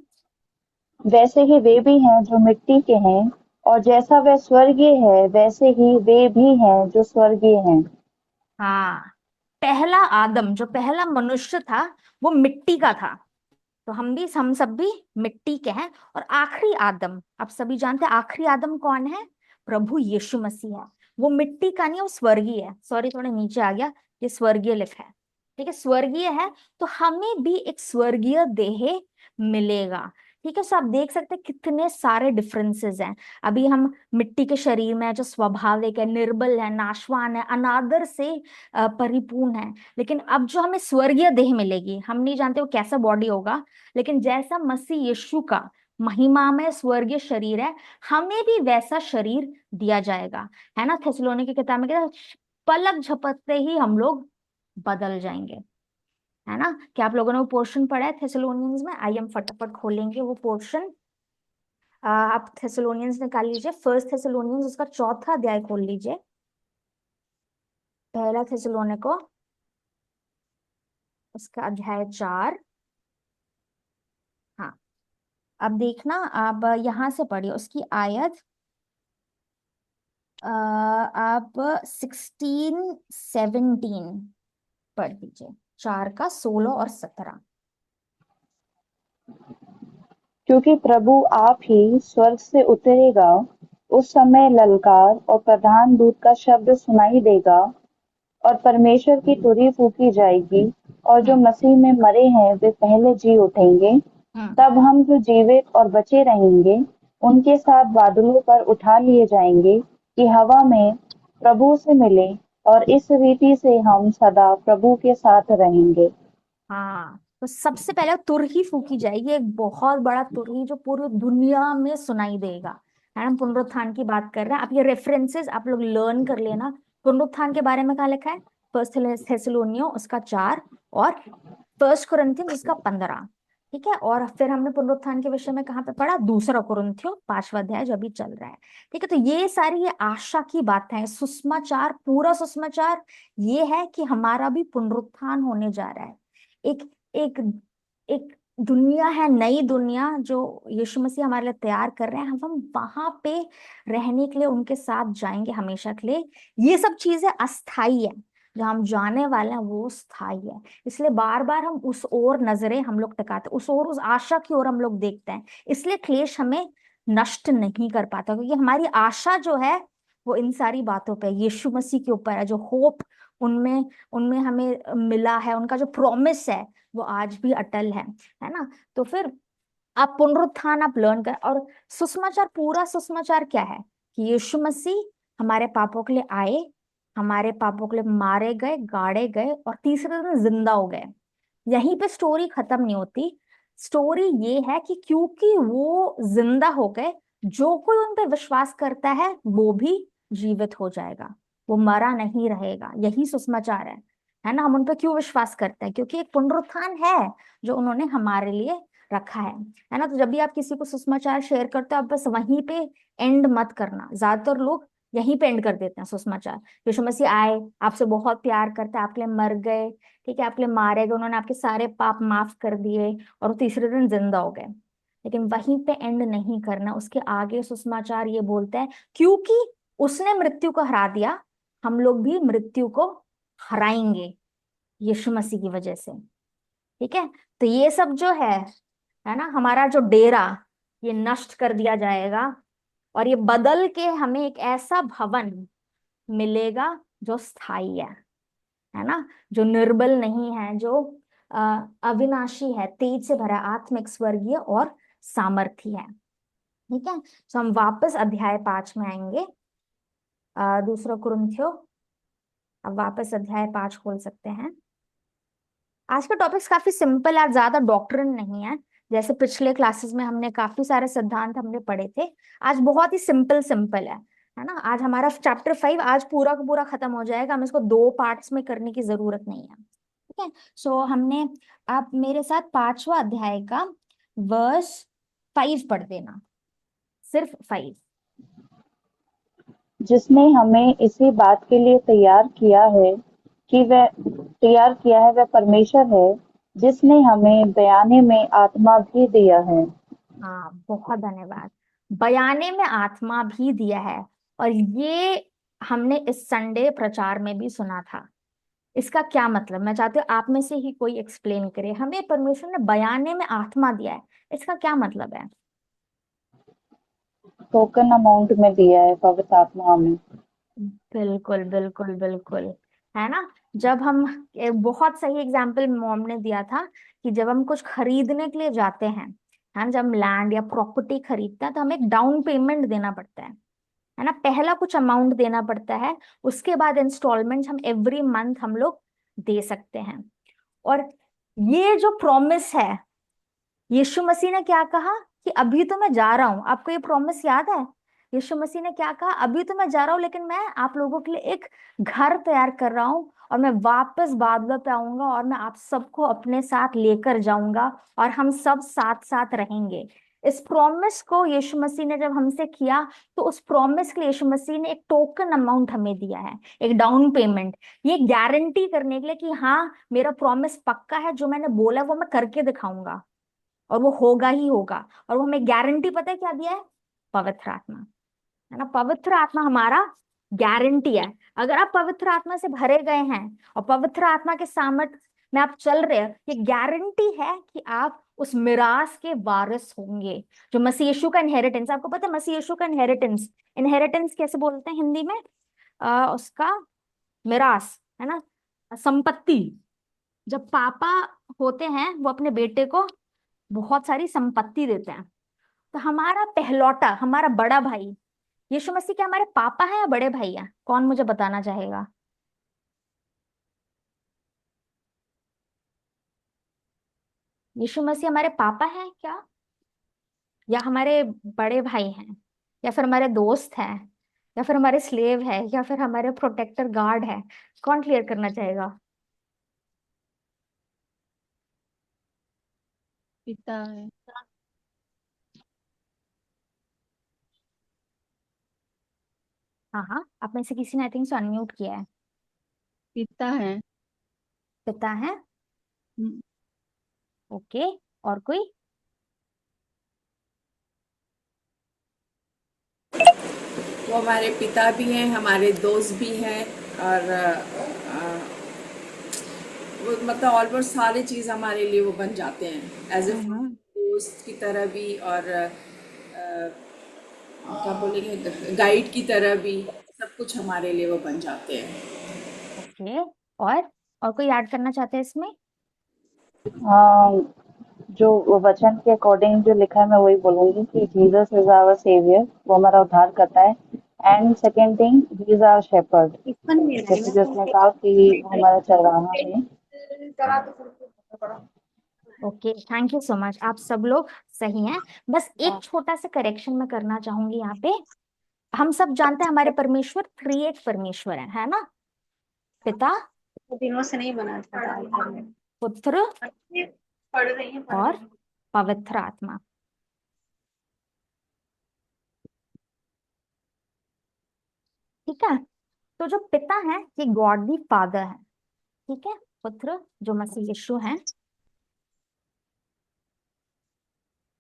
वैसे ही वे भी हैं जो मिट्टी के हैं, और जैसा वह स्वर्गीय है, वैसे ही वे भी हैं जो स्वर्गीय हैं। हाँ, पहला आदम जो पहला मनुष्य था, वो मिट्टी का था, तो हम सब भी मिट्टी के हैं। और आखिरी आदम, आप सभी जानते हैं आखिरी आदम कौन है? प्रभु यीशु मसीह है। वो मिट्टी का नहीं, वो स्वर्गीय है। सॉरी, थोड़ा नीचे आ गया, ये स्वर्गीय लिखा है। ठीक है, स्वर्गीय है, तो हमें भी एक स्वर्गीय देह मिलेगा। ठीक है, सो आप देख सकते हैं कितने सारे डिफरेंसेस हैं। अभी हम मिट्टी के शरीर में है, जो स्वाभाविक है, निर्बल है, नाशवान है, अनादर से परिपूर्ण है। लेकिन अब जो हमें स्वर्गीय देह मिलेगी, हम नहीं जानते वो कैसा बॉडी होगा, लेकिन जैसा मसीह यीशु का महिमा में स्वर्गीय शरीर है, हमें भी वैसा शरीर दिया जाएगा, है ना। थेसलोनी की किताब में कहता है, पलक झपकते ही हम लोग बदल जाएंगे, है ना। क्या आप लोगों ने वो पोर्शन पढ़ा है थेसलोनियंस में? आइए हम फटाफट खोलेंगे वो पोर्शन। आप थेसलोनियंस निकाल लीजिए, फर्स्ट थेसलोनियंस उसका चौथा अध्याय खोल लीजिए, पहला थेसलोनी को उसका अध्याय 4। हाँ, अब देखना, आप यहां से पढ़िए उसकी आयत, आप 16 17 पढ़ दीजिए, 4 का 16 और 17। क्योंकि प्रभु आप ही स्वर्ग से उतरेगा, उस समय ललकार और प्रधान दूत का शब्द सुनाई देगा, और परमेश्वर की तुरही फूंकी जाएगी, और जो हम्म। मसीह में मरे हैं वे पहले जी उठेंगे। हम्म। तब हम जो जीवित और बचे रहेंगे, उनके साथ बादलों पर उठा लिए जाएंगे कि हवा में प्रभु से मिले, और इस रीति से हम सदा प्रभु के साथ रहेंगे। हाँ, तो सबसे पहले तुरही फूकी जाएगी, एक बहुत बड़ा तुरही जो पूरी दुनिया में सुनाई देगा, है ना। पुनरुत्थान की बात कर रहे हैं, आप ये रेफरेंसेस आप लोग लर्न कर लेना। पुनरुत्थान के बारे में कहाँ लिखा है? फर्स्ट थेसलोनियो उसका 4, और फर्स्ट कुरिन्थियंस उसका 15। ठीक है, और फिर हमने पुनरुत्थान के विषय में कहाँ पे पढ़ा? दूसरा कुरिन्थियों 5वां अध्याय जो अभी चल रहा है। ठीक है, तो ये सारी ये आशा की बातें हैं, सुसमाचार, पूरा सुसमाचार ये है कि हमारा भी पुनरुत्थान होने जा रहा है। एक एक एक दुनिया है, नई दुनिया जो यीशु मसीह हमारे लिए तैयार कर रहे हैं, हम वहां पे रहने के लिए उनके साथ जाएंगे हमेशा के लिए। ये सब चीजें अस्थाई है, जो हम जाने वाले हैं वो स्थायी है। इसलिए बार बार हम उस ओर नजरें हम लोग टिकाते, उस ओर, उस आशा की ओर हम लोग देखते हैं। इसलिए क्लेश हमें नष्ट नहीं कर पाता, क्योंकि हमारी आशा जो है वो इन सारी बातों पे, यीशु मसीह के ऊपर है। जो होप उनमें उनमें हमें मिला है, उनका जो प्रॉमिस है वो आज भी अटल है ना। तो फिर आप पुनरुत्थान आप लर्न कर, और सुसमाचार, पूरा सुसमाचार क्या है कि यीशु मसीह हमारे पापों के लिए आए, हमारे पापों के लिए मारे गए, गाड़े गए, और तीसरे दिन जिंदा हो गए। यहीं पे स्टोरी खत्म नहीं होती। स्टोरी ये है कि क्योंकि वो जिंदा हो गए, जो कोई उन पे विश्वास करता है वो भी जीवित हो जाएगा, वो मरा नहीं रहेगा। यही सुसमाचार है ना। हम उन पे क्यों विश्वास करते हैं? क्योंकि एक पुनरुत्थान है जो उन्होंने हमारे लिए रखा है ना। तो जब भी आप किसी को सुसमाचार शेयर करते हो, आप बस वहीं पे एंड मत करना। ज्यादातर लोग यहीं पे एंड कर देते हैं सुसमाचार। यीशु मसीह आए, आपसे बहुत प्यार करते हैं, आपके लिए मर गए, ठीक है, आपके लिए मारे गए, उन्होंने आपके सारे पाप माफ कर दिए, और वो तीसरे दिन जिंदा हो गए। लेकिन वहीं पे एंड नहीं करना। उसके आगे सुसमाचार ये बोलते हैं, क्योंकि उसने मृत्यु को हरा दिया, हम लोग भी मृत्यु को हराएंगे यीशु मसीह की वजह से। ठीक है। तो ये सब जो है ना, हमारा जो डेरा, ये नष्ट कर दिया जाएगा, और ये बदल के हमें एक ऐसा भवन मिलेगा जो स्थायी है ना, जो निर्बल नहीं है, जो अविनाशी है, तेज से भरा, आत्मिक, स्वर्गीय और सामर्थी है। ठीक है। तो हम वापस अध्याय 5 में आएंगे। दूसरा कुरिन्थियों, अब वापस अध्याय 5 खोल सकते हैं। आज का टॉपिक्स काफी सिंपल है, आज ज्यादा डॉक्ट्रिन नहीं है। जैसे पिछले क्लासेस में हमने काफी सारे सिद्धांत हमने पढ़े थे, आज बहुत ही सिंपल सिंपल है ना। आज हमारा चैप्टर 5 आज पूरा का पूरा खत्म हो जाएगा। हमें इसको 2 पार्ट्स में करने की जरूरत नहीं है। ठीक है। सो हमने, आप मेरे साथ 5वां अध्याय का वर्स 5 पढ़ देना, सिर्फ 5। जिसने हमें इसी बात के लिए तैयार किया है वह परमेश्वर है, जिसने हमें बयाने में आत्मा भी दिया है। हाँ, बहुत धन्यवाद। बयाने में आत्मा भी दिया है, और ये हमने इस संडे प्रचार में भी सुना था। इसका क्या मतलब, मैं चाहती हूँ आप में से ही कोई एक्सप्लेन करे। हमें परमेश्वर ने बयाने में आत्मा दिया है, इसका क्या मतलब है? टोकन अमाउंट में दिया है पवित्र आत्मा हमें। बिल्कुल बिल्कुल बिल्कुल, है ना। जब हम, बहुत सही एग्जाम्पल मॉम ने दिया था, कि जब हम कुछ खरीदने के लिए जाते हैं, है ना, जब हम लैंड या प्रॉपर्टी खरीदते हैं, तो हमें एक डाउन पेमेंट देना पड़ता है ना। पहला कुछ अमाउंट देना पड़ता है, उसके बाद इंस्टॉलमेंट हम एवरी मंथ हम लोग दे सकते हैं। और ये जो प्रॉमिस है, यीशु मसीह ने क्या कहा कि अभी तो मैं जा रहा हूं। आपको ये प्रॉमिस याद है? यीशु मसीह ने क्या कहा? अभी तो मैं जा रहा हूं, लेकिन मैं आप लोगों के लिए एक घर तैयार कर रहा हूं, और मैं वापस बादलों पे आऊंगा, और मैं आप सबको अपने साथ लेकर जाऊंगा, और हम सब साथ साथ रहेंगे। इस प्रॉमिस को यीशु मसीह ने जब हमसे किया, तो उस प्रॉमिस के लिए यीशु मसीह ने एक टोकन अमाउंट हमें दिया है, एक डाउन पेमेंट। ये गारंटी करने के लिए कि हाँ, मेरा प्रॉमिस पक्का है, जो मैंने बोला वो मैं करके दिखाऊंगा, और वो होगा ही होगा। और वो हमें गारंटी पता है क्या दिया है? पवित्र आत्मा, है ना। पवित्र आत्मा हमारा गारंटी है। अगर आप पवित्र आत्मा से भरे गए हैं और पवित्र आत्मा के सामर्थ्य में आप चल रहे हैं, ये गारंटी है कि आप उस मिरास के वारिस होंगे, जो मसीह यीशु का इनहेरिटेंस। आपको पता है मसीह यीशु का इनहेरिटेंस, इनहेरिटेंस कैसे बोलते हैं हिंदी में? उसका मिरास, है ना, संपत्ति। जब पापा होते हैं, वो अपने बेटे को बहुत सारी संपत्ति देते हैं। तो हमारा पहलौटा, हमारा बड़ा भाई यीशु मसीह, क्या हमारे पापा है या बड़े भाई हैं? कौन मुझे बताना चाहेगा? यीशु मसीह हमारे पापा हैं क्या, या हमारे बड़े भाई हैं, या फिर हमारे दोस्त हैं, या फिर हमारे स्लेव है, या फिर हमारे प्रोटेक्टर गार्ड है? कौन क्लियर करना चाहेगा? पिता है। हाँ हाँ, आप में से किसी ने आई थिंक से अनम्यूट किया है। पिता है। पिता है। हम्म, ओके। और कोई? वो हमारे पिता भी हैं, हमारे दोस्त भी हैं, और वो मतलब ऑलमोस्ट सारी चीज़ हमारे लिए वो बन जाते हैं, एज ए हम्म। दोस्त की तरह भी, और क्या बोलेंगे, गाइड की तरह भी, सब कुछ हमारे लिए वो बन जाते हैं। ओके। और कोई ऐड करना चाहते हैं इसमें? जो वचन के अकॉर्डिंग जो लिखा है मैं वही बोलूंगी कि जीसस इज आवर सेवियर, वो हमारा उद्धार करता है। And second thing, he is our shepherd, जैसे जिसने कहा कि वो हमारा चरवाहा है। Okay, thank you so much, आप सब लोग सही हैं। बस एक छोटा सा करेक्शन मैं करना चाहूंगी यहाँ पे। हम सब जानते हैं हमारे परमेश्वर त्रिएक परमेश्वर है ना? पिता, दिनों से नहीं बना था दाल घर में। पुत्र पढ़ रही है पढ़ और रही है। पवित्र आत्मा। ठीक है, तो जो पिता है ये गॉड दी फादर है। ठीक है, पुत्र जो मसीह यीशु है,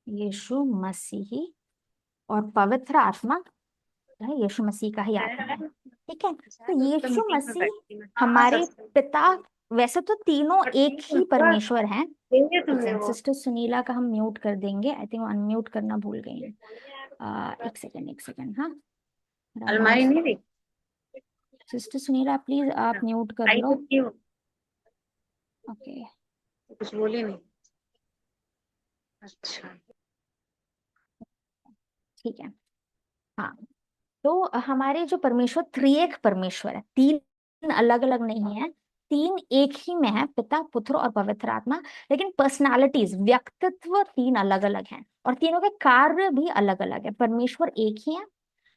यीशु मसीही, और पवित्र आत्मा है यीशु मसीह का ही आत्मा है। ठीक है, तो तो यीशु मीटिंग में मसीह बैठती मैं। हाँ हमारे सर। पिता, वैसे तो तीनों एक ही परमेश्वर हैं। देंगे एक तुमने सेकंड, वो। सिस्टर सुनीला का हम म्यूट कर देंगे, आई थिंक अनम्यूट करना भूल गई हैं। एक सेकंड, एक सेकंड, हाँ, रामा। अलमारी नहीं दी। सिस्टर सुनीला प्लीज आप म्यूट कर आई लो। तो क्यों ओके, कुछ बोली नहीं। अच्छा। ठीक है। हाँ, तो हमारे जो परमेश्वर त्रिएक परमेश्वर है, तीन अलग अलग नहीं है, तीन एक ही में है, पिता पुत्र और पवित्र आत्मा। लेकिन पर्सनालिटीज, व्यक्तित्व तीन अलग अलग हैं, और तीनों के कार्य भी अलग अलग है। परमेश्वर एक ही है,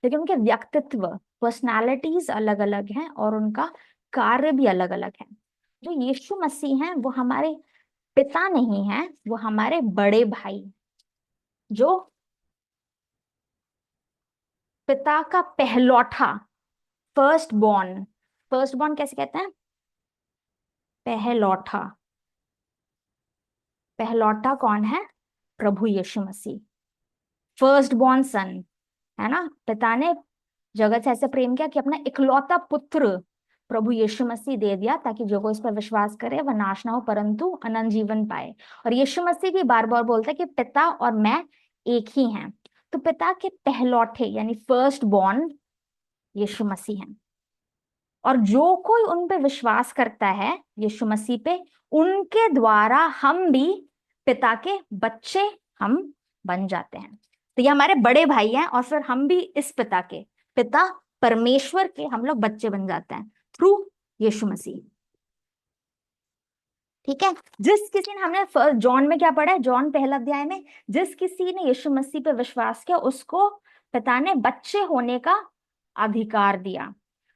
लेकिन उनके व्यक्तित्व, पर्सनालिटीज अलग अलग हैं, और उनका कार्य भी अलग अलग है। जो यीशु मसीह हैं वो हमारे पिता नहीं है, वो हमारे बड़े भाई हैं। जो पिता का पहलौठा, फर्स्ट बॉर्न, फर्स्ट बॉर्न कैसे कहते हैं? पहलौठा। पहलौठा कौन है? प्रभु यीशु मसीह, फर्स्ट बॉर्न सन। है ना, पिता ने जगत से ऐसे प्रेम किया कि अपना इकलौता पुत्र प्रभु यीशु मसीह दे दिया, ताकि जो कोई इस पर विश्वास करे वह नाश ना हो परंतु अनंत जीवन पाए। और यीशु मसीह भी बार बार बोलता है कि पिता और मैं एक ही हैं। तो पिता के पहलौठे यानी फर्स्ट बॉर्न यीशु मसीह हैं। और जो कोई उन पे विश्वास करता है, यीशु मसीह पे, उनके द्वारा हम भी पिता के बच्चे हम बन जाते हैं। तो ये हमारे बड़े भाई हैं, और फिर हम भी इस पिता के, पिता परमेश्वर के हम लोग बच्चे बन जाते हैं थ्रू यीशु मसीह। ठीक है, जिस किसी ने, हमने फर्स्ट जॉन में क्या पढ़ा है, जॉन पहला अध्याय में, जिस किसी ने यीशु मसीह पे विश्वास किया उसको पिता ने बच्चे होने का अधिकार दिया।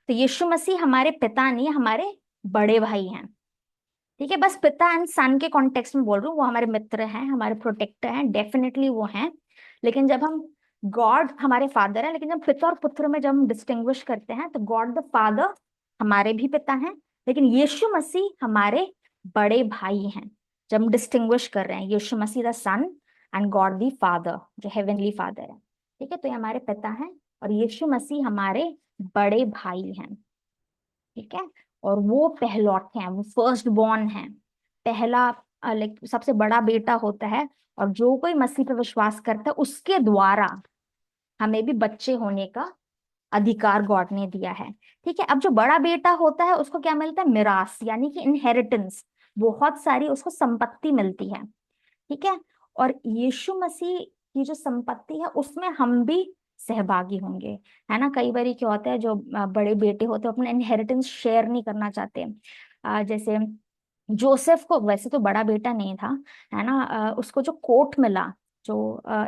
तो यीशु मसीह हमारे पिता नहीं, हमारे बड़े भाई हैं। ठीक है, बस पिता एंड सन के कॉन्टेक्स्ट में बोल रही हूँ, वो हमारे मित्र हैं, हमारे प्रोटेक्टर हैं, डेफिनेटली वो हैं। लेकिन जब हम, गॉड हमारे फादर है, लेकिन जब पिता और पुत्र में जब हम डिस्टिंग्विश करते हैं, तो गॉड द फादर हमारे भी पिता हैं, लेकिन यीशु मसीह हमारे बड़े भाई हैं। जब हम डिस्टिंग्विश कर रहे हैं, यीशु मसीह the son and God the father, जो हेवनली फादर है। ठीक है, तो ये हमारे पिता हैं, और यीशु मसीह हमारे बड़े भाई हैं। ठीक है, और वो पहलौठे हैं, वो फर्स्ट बॉर्न है, पहला, लाइक सबसे बड़ा बेटा होता है। और जो कोई मसीह पर विश्वास करता है उसके द्वारा हमें भी बच्चे होने का अधिकार गॉड ने दिया है। ठीक है, अब जो बड़ा बेटा होता है उसको क्या मिलता है? मिरास, यानी कि इनहेरिटेंस, बहुत सारी उसको संपत्ति मिलती है। ठीक है, और यीशु मसीह की जो संपत्ति है उसमें हम भी सहभागी होंगे। है ना, कई बार क्या होता है, जो बड़े बेटे होते हैं अपना इनहेरिटेंस शेयर नहीं करना चाहते। जैसे जोसेफ को, वैसे तो बड़ा बेटा नहीं था, है ना, उसको जो कोट मिला, जो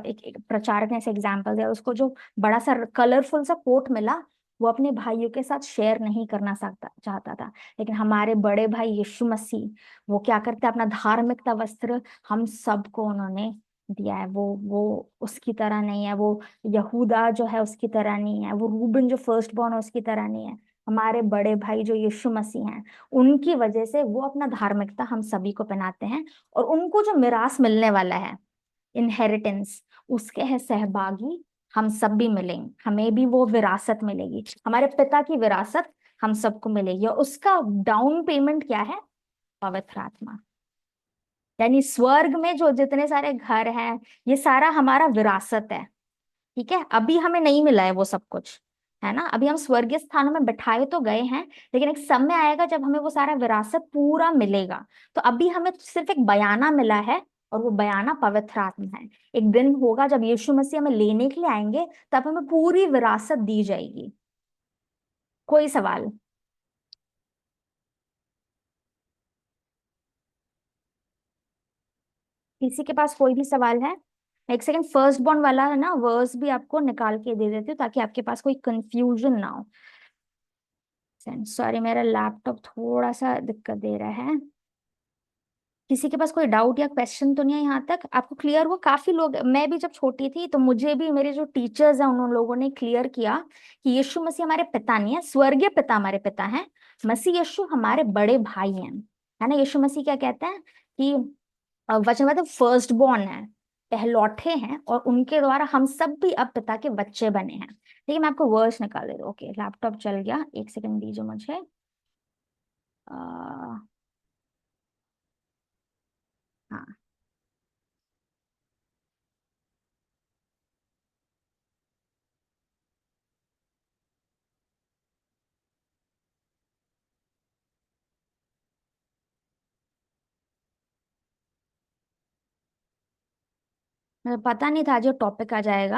एक प्रचारक ने ऐसे एग्जाम्पल दिया, उसको जो बड़ा सा कलरफुल सा कोट मिला, वो अपने भाइयों के साथ शेयर नहीं करना चाहता था। लेकिन हमारे बड़े भाई यीशु मसीह, वो क्या करते हैं, अपना धार्मिकता वस्त्र हम सबको उन्होंने दिया है। वो उसकी तरह नहीं है, वो यहूदा जो है उसकी तरह नहीं है, वो रूबन जो फर्स्ट बॉर्न है उसकी तरह नहीं है। हमारे बड़े भाई जो यीशु मसीह हैं, उनकी वजह से वो अपना धार्मिकता हम सभी को पहनाते हैं, और उनको जो मिरास मिलने वाला है, इनहेरिटेंस, उसके है सहभागी हम सब भी मिलेंगे। हमें भी वो विरासत मिलेगी, हमारे पिता की विरासत हम सबको मिलेगी, और उसका डाउन पेमेंट क्या है? पवित्र आत्मा। यानी स्वर्ग में जो जितने सारे घर हैं, ये सारा हमारा विरासत है। ठीक है, अभी हमें नहीं मिला है वो सब कुछ, है ना। अभी हम स्वर्गीय स्थानों में बैठाए तो गए हैं, लेकिन एक समय आएगा जब हमें वो सारा विरासत पूरा मिलेगा। तो अभी हमें सिर्फ एक बयाना मिला है, और वो बयाना पवित्र आत्मा है। एक दिन होगा जब यीशु मसीह हमें लेने के लिए आएंगे, तब हमें पूरी विरासत दी जाएगी। कोई सवाल? किसी के पास कोई भी सवाल है? एक सेकंड, फर्स्ट बॉर्न वाला है ना वर्स भी आपको निकाल के दे देती हूँ, ताकि आपके पास कोई कंफ्यूजन ना हो। सॉरी, मेरा लैपटॉप थोड़ा सा दिक्कत दे रहा है। किसी के पास कोई डाउट या क्वेश्चन तो नहीं है यहाँ तक? आपको क्लियर हुआ? काफी लोग, मैं भी जब छोटी थी तो मुझे भी मेरे जो टीचर्स हैं उन लोगों ने क्लियर किया कि यीशु मसीह हमारे पिता नहीं है, स्वर्गीय पिता हमारे पिता हैं, मसीह यीशु हमारे बड़े भाई हैं। है ना। यीशु मसीह क्या कहते हैं कि वचन मतलब फर्स्ट बॉर्न है, पहलौठे हैं, और उनके द्वारा हम सब भी अब पिता के बच्चे बने हैं। ठीक है, मैं आपको वर्स निकाल दे रही हूँ। ओके, लैपटॉप चल गया, एक सेकंड दीजिए मुझे। आ, हाँ, मुझे पता नहीं था जो टॉपिक आ जाएगा।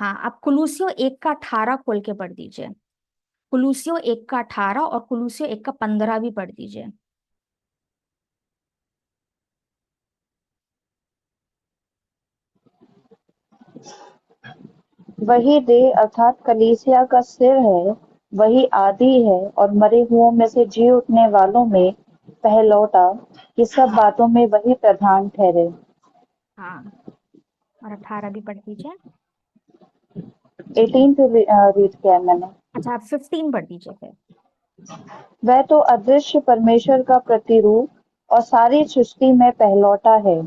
हाँ, आप कुलूसियो 1 का 18 खोल के पढ़ दीजिए। कुलूसियो 1 का 18 और कुलूसियो 1 का 15 भी पढ़ दीजिए। वही देह अर्थात कलीसिया का सिर है, वही आदि है और मरे हुओं में से जी उठने वालों में पहलौठा, कि सब बातों में वही प्रधान ठहरे। हाँ, और 18 भी पढ़ दीजिए। 18 पे रीड किया है मैंने। अच्छा, आप 15 पढ़ दीजिए फिर। वह तो अदृश्य परमेश्वर का प्रतिरूप और सारी सृष्टि में पहलौठा है।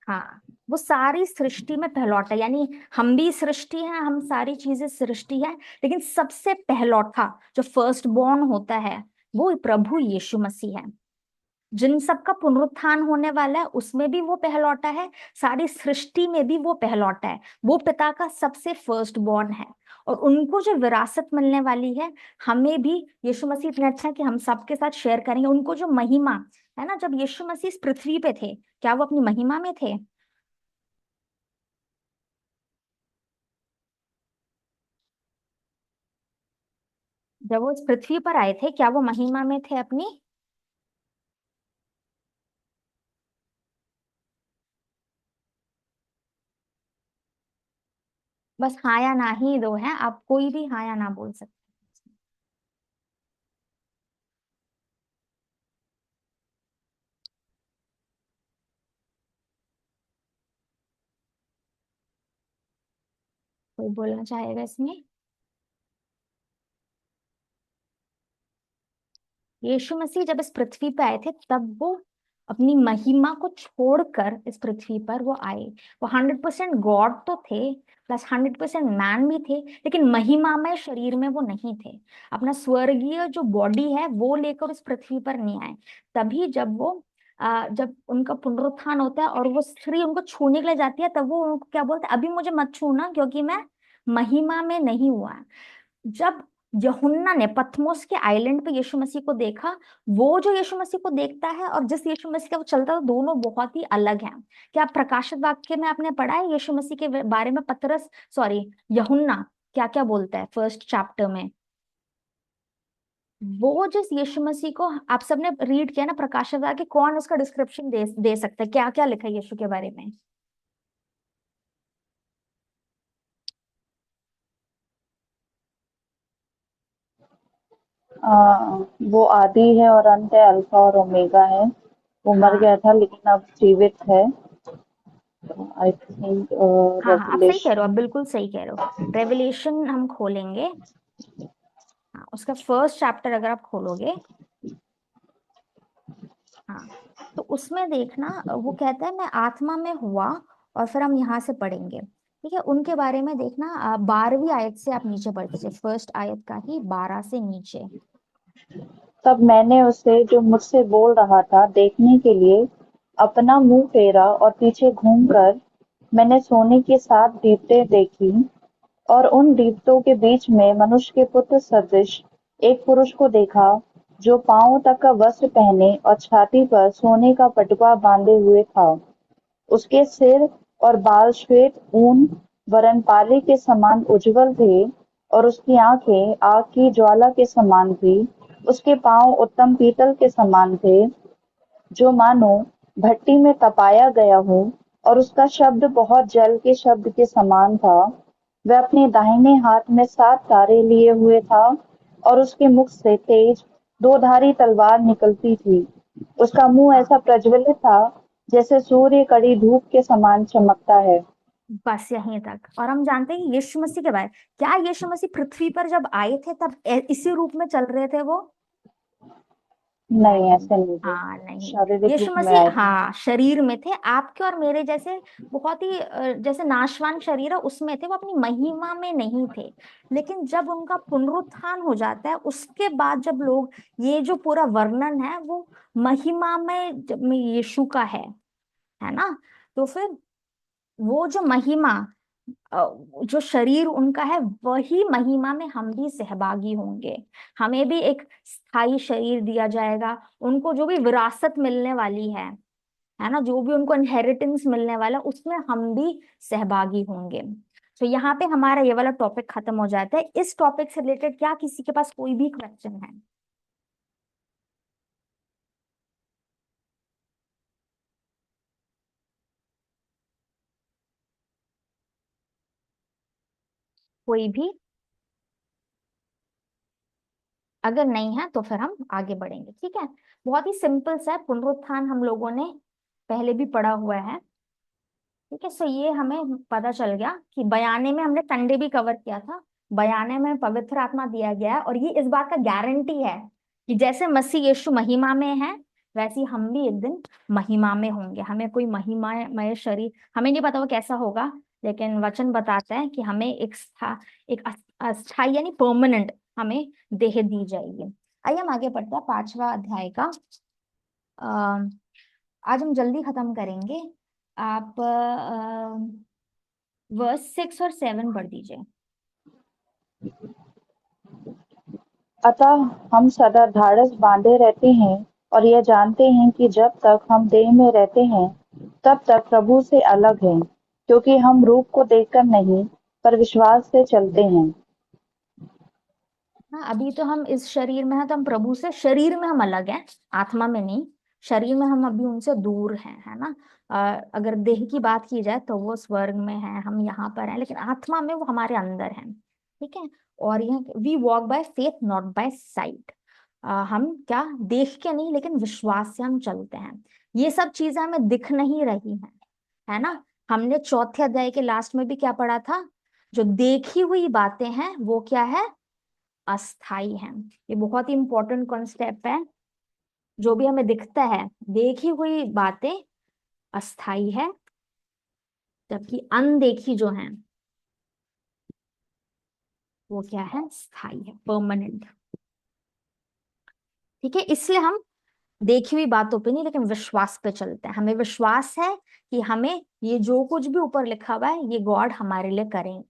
हाँ, वो सारी सृष्टि में पहलौठा, यानी हम भी सृष्टि हैं, हम सारी चीजें सृष्टि है, लेकिन सबसे पहलौठा जो फर्स्ट बॉर्न होता है वो प्रभु यीशु मसीह है। जिन सबका पुनरुत्थान होने वाला है उसमें भी वो पहलौठा है, सारी सृष्टि में भी वो पहलौठा है। वो पिता का सबसे फर्स्ट बॉर्न है, और उनको जो विरासत मिलने वाली है, हमें भी यीशु मसीह इतना अच्छा है कि हम सबके साथ शेयर करेंगे उनको जो महिमा। है ना, जब यीशु मसीह इस पृथ्वी पे थे, क्या वो अपनी महिमा में थे? जब वो इस पृथ्वी पर आए थे, क्या वो महिमा में थे अपनी? बस हाँ या ना ही दो है, आप कोई भी हाँ या ना बोल सकते हैं। कोई बोलना चाहेगा इसमें? यीशु मसीह जब इस पृथ्वी पे आए थे, तब वो अपनी महिमा को छोड़कर इस पृथ्वी पर वो आए। वो 100% गॉड तो थे, प्लस 100% मैन भी थे, लेकिन महिमामय शरीर में वो नहीं थे। अपना स्वर्गीय जो बॉडी है वो लेकर उस पृथ्वी पर नहीं आए। तभी जब वो जब उनका पुनरुत्थान होता है और वो स्त्री उनको छूने के लिए जाती है, तब वो उनको क्या बोलते हैं? अभी मुझे मत छूना, क्योंकि मैं महिमा में नहीं हुआ। जब यूहन्ना ने पथमोस के आइलैंड पे यीशु मसीह को देखा, वो जो यीशु मसीह को देखता है और जिस यीशु मसीह का वो चलता है, दोनों बहुत ही अलग हैं। क्या आप प्रकाशित वाक्य में आपने पढ़ा है यीशु मसीह के बारे में? पतरस, सॉरी, यूहन्ना क्या क्या बोलता है फर्स्ट चैप्टर में? वो जिस यीशु मसीह को आप सबने रीड किया ना प्रकाशित वाक्य, कौन उसका डिस्क्रिप्शन दे सकता है? क्या क्या लिखा है यीशु के बारे में? आ, वो आदि है और अंत है, अल्फा और ओमेगा है। वो मर हाँ, गया था लेकिन अब जीवित है। आई थिंक हाँ, हाँ, आप सही कह रहे हो, रेवलेशन। आप बिल्कुल सही कह रहे हो। रेवलेशन हम खोलेंगे। हाँ, उसका फर्स्ट चैप्टर अगर आप खोलोगे, हाँ, तो उसमें देखना वो कहता है मैं आत्मा में हुआ, और फिर हम यहाँ से पढ़ेंगे, ठीक है। उनके बारे में देखना 12वीं आयत से आप नीचे पढ़ दीजिए, फर्स्ट आयत का ही 12 से नीचे। तब मैंने उसे जो मुझसे बोल रहा था देखने के लिए अपना मुंह फेरा, और पीछे घूमकर मैंने सोने की 7 दीप्तें देखी, और उन दीप्तों के बीच में मनुष्य के पुत्र सदृश एक पुरुष को देखा, जो पांवों तक का वस्त्र पहने और छाती पर सोने का पटुआ बांधे हुए था। उसके सिर और बाल श्वेत ऊन वरन पाले के समान उज्ज्वल थे, और उसकी आंखें आग की ज्वाला के समान थी। उसके पांव उत्तम पीतल के समान थे, जो मानो भट्टी में तपाया गया हो, और उसका शब्द बहुत जल के शब्द के समान था। वह अपने दाहिने हाथ में 7 तारे लिए हुए था, और उसके मुख से तेज 2-धारी तलवार निकलती थी। उसका मुंह हाँ, ऐसा प्रज्वलित था जैसे सूर्य कड़ी धूप के समान चमकता है। बस यहीं तक। और हम जानते हैं कि यीशु मसीह के बारे, क्या यीशु मसीह पृथ्वी पर जब आए थे तब इसी रूप में चल रहे थे वो? नहीं, नहीं, ऐसे नहीं थे। हाँ नहीं, शारीरिक यीशु रूप में मसीह आए थे। हाँ शरीर में थे, आपके और मेरे जैसे बहुत ही जैसे नाशवान शरीर है उसमें थे, वो अपनी महिमा में नहीं थे। लेकिन जब उनका पुनरुत्थान हो जाता है उसके बाद जब लोग, ये जो पूरा वर्णन है वो महिमा में यीशु का है ना। तो फिर वो जो महिमा, जो शरीर उनका है, वही महिमा में हम भी सहभागी होंगे। हमें भी एक स्थायी शरीर दिया जाएगा, उनको जो भी विरासत मिलने वाली है ना, जो भी उनको इनहेरिटेंस मिलने वाला उसमें हम भी सहभागी होंगे। तो यहाँ पे हमारा ये वाला टॉपिक खत्म हो जाता है। इस टॉपिक से रिलेटेड क्या किसी के पास कोई भी क्वेश्चन है? कोई भी? अगर नहीं है तो फिर हम आगे बढ़ेंगे, ठीक है। बहुत ही सिंपल सा है, पुनरुत्थान हम लोगों ने पहले भी पढ़ा हुआ है, ठीक है। सो ये हमें पता चल गया कि बयाने में हमने संडे भी कवर किया था, बयाने में पवित्र आत्मा दिया गया है, और ये इस बात का गारंटी है कि जैसे मसीह यीशु महिमा में है, वैसे ही हम भी एक दिन महिमा में होंगे। हमें कोई महिमामय शरीर, हमें नहीं पता वो कैसा होगा, लेकिन वचन बताता है कि हमें एक अस्थायी यानी परमानेंट हमें देह दी जाएगी। आइए हम आगे बढ़ते हैं 5वां अध्याय का। आज हम जल्दी खत्म करेंगे। आप वर्स 6 और 7 पढ़ दीजिए। अतः हम सदा ढाढ़स बांधे रहते हैं, और यह जानते हैं कि जब तक हम देह में रहते हैं तब तक प्रभु से अलग हैं, क्योंकि हम रूप को देखकर नहीं पर विश्वास से चलते हैं। हाँ, अभी तो हम इस शरीर में हैं, तो हम प्रभु से शरीर में हम अलग हैं, आत्मा में नहीं। शरीर में हम अभी उनसे दूर हैं, है ना। अगर देह की बात की जाए तो वो स्वर्ग में है, हम यहाँ पर हैं, लेकिन आत्मा में वो हमारे अंदर हैं, ठीक है। और यह we walk by faith not by sight, हम क्या देख के नहीं लेकिन विश्वास से हम चलते हैं। ये सब चीजें हमें दिख नहीं रही हैं, है ना। हमने चौथे अध्याय के लास्ट में भी क्या पढ़ा था? जो देखी हुई बातें हैं वो क्या है? अस्थाई है। ये बहुत ही इंपॉर्टेंट कॉन्सेप्ट है। जो भी हमें दिखता है, देखी हुई बातें अस्थाई है, जबकि अनदेखी जो है वो क्या है? स्थाई है, परमानेंट, ठीक है। इसलिए हम देखी हुई बातों पे नहीं लेकिन विश्वास पे चलते हैं। हमें विश्वास है कि हमें ये जो कुछ भी ऊपर लिखा हुआ है ये गॉड हमारे लिए करेंगे।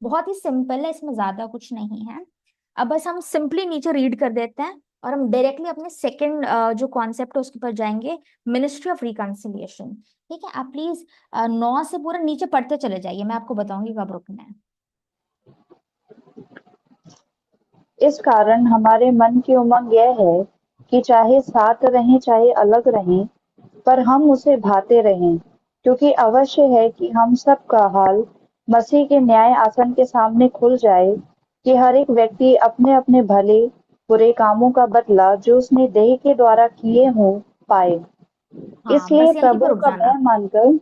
बहुत ही सिंपल है, इसमें ज्यादा कुछ नहीं है। अब बस हम सिंपली नीचे रीड कर देते हैं और हम डायरेक्टली अपने सेकंड जो कॉन्सेप्ट है उसके ऊपर जाएंगे, मिनिस्ट्री ऑफ रिकंसिलिएशन, ठीक है। आप प्लीज 9 से पूरा नीचे पढ़ते चले जाइए, मैं आपको बताऊंगी कब रुकना है। इस कारण हमारे मन की उमंग यह है कि चाहे साथ रहें चाहे अलग रहें, पर हम उसे भाते रहें, क्योंकि अवश्य है कि हम सब का हाल मसीह के न्याय आसन के सामने खुल जाए, कि हर एक व्यक्ति अपने अपने भले बुरे कामों का बदला जो उसने देह के द्वारा किए हों पाए। हाँ, इसलिए बस यहीं पे प्रभु रुक का जाना। भय मानकर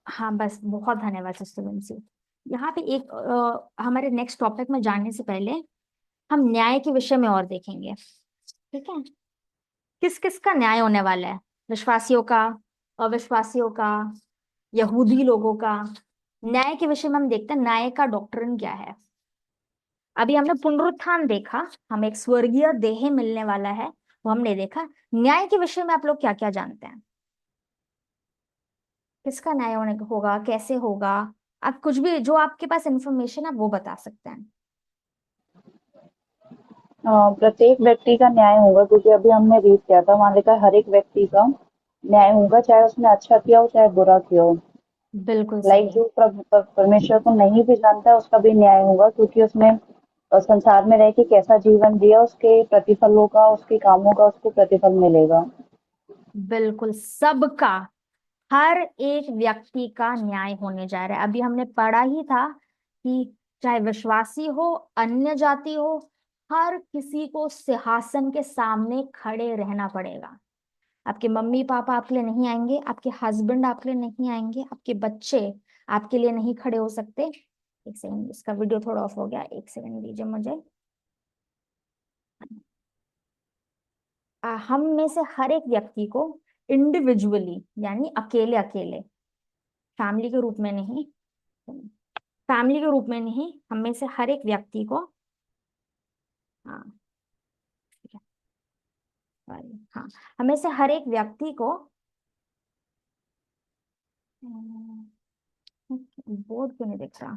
हाँ बस, बहुत धन्यवाद सिस्टर बंसी। यहाँ पे एक हमारे नेक्स्ट टॉपिक में जाने से पहले हम न्याय के विषय में और देखेंगे। ठीक है, किस किस का न्याय होने वाला है? विश्वासियों का, अविश्वासियों का, यहूदी लोगों का। न्याय के विषय में हम देखते हैं न्याय का डॉक्ट्रिन क्या है। अभी हमने पुनरुत्थान देखा, हमें एक स्वर्गीय देह मिलने वाला है, वो हमने देखा। न्याय के विषय में आप लोग क्या क्या जानते हैं? किसका न्याय होने होगा, कैसे होगा? आप कुछ भी जो आपके पास इंफॉर्मेशन है वो बता सकते हैं। प्रत्येक व्यक्ति का न्याय होगा, क्योंकि अभी हमने रीड किया था, वहां लिखा है हर एक व्यक्ति का न्याय होगा, चाहे उसने अच्छा किया हो चाहे बुरा किया हो। बिल्कुल लाइक सही। जो परमेश्वर को नहीं भी जानता है उसका भी न्याय होगा, क्योंकि उसने संसार में रह के कैसा जीवन जिया, उसके प्रतिफलों का, उसके कामों का उसको प्रतिफल मिलेगा। बिल्कुल सबका, हर एक व्यक्ति का न्याय होने जा रहा है। अभी हमने पढ़ा ही था कि चाहे विश्वासी हो, अन्य जाति हो, हर किसी को सिंहासन के सामने खड़े रहना पड़ेगा। आपके मम्मी पापा आपके लिए नहीं आएंगे, आपके हस्बैंड आपके लिए नहीं आएंगे, आपके बच्चे आपके लिए नहीं खड़े हो सकते। एक सेकंड, इसका वीडियो थोड़ा ऑफ हो गया, एक सेकंड दीजिए मुझे। हम में से हर एक व्यक्ति को इंडिविजुअली, यानी अकेले अकेले, फैमिली के रूप में नहीं, फैमिली के रूप में नहीं, हम में से हर एक व्यक्ति को, हाँ ठीक है, sorry, हाँ, हमें से हर एक व्यक्ति को, बोर्ड क्यों नहीं दिख रहा?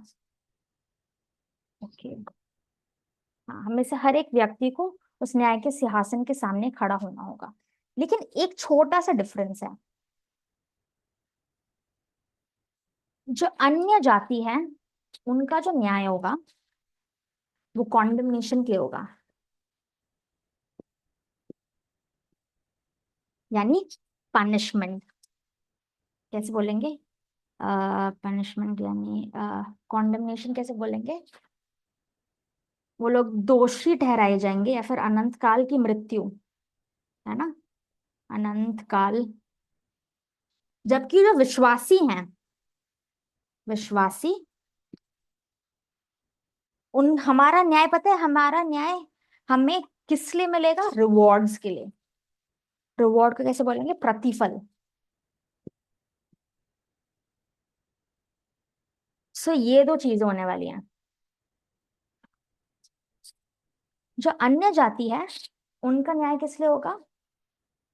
ओके, हाँ, हमें से हर एक व्यक्ति को उस न्याय के सिंहासन के सामने खड़ा होना होगा। लेकिन एक छोटा सा डिफरेंस है, जो अन्य जाति है उनका जो न्याय होगा वो कॉन्डमनेशन के होगा, यानी पनिशमेंट। कैसे बोलेंगे? पनिशमेंट यानी कॉन्डमनेशन कैसे बोलेंगे? वो लोग दोषी ठहराए जाएंगे या फिर अनंत काल की मृत्यु, है ना, अनंत काल। जबकि जो विश्वासी हैं, विश्वासी, उन, हमारा न्याय पता है, हमारा न्याय हमें किस लिए मिलेगा? रिवॉर्ड्स के लिए। रिवॉर्ड को कैसे बोलेंगे? प्रतिफल। सो ये दो चीजें होने वाली हैं। जो अन्य जाति है उनका न्याय किस लिए होगा?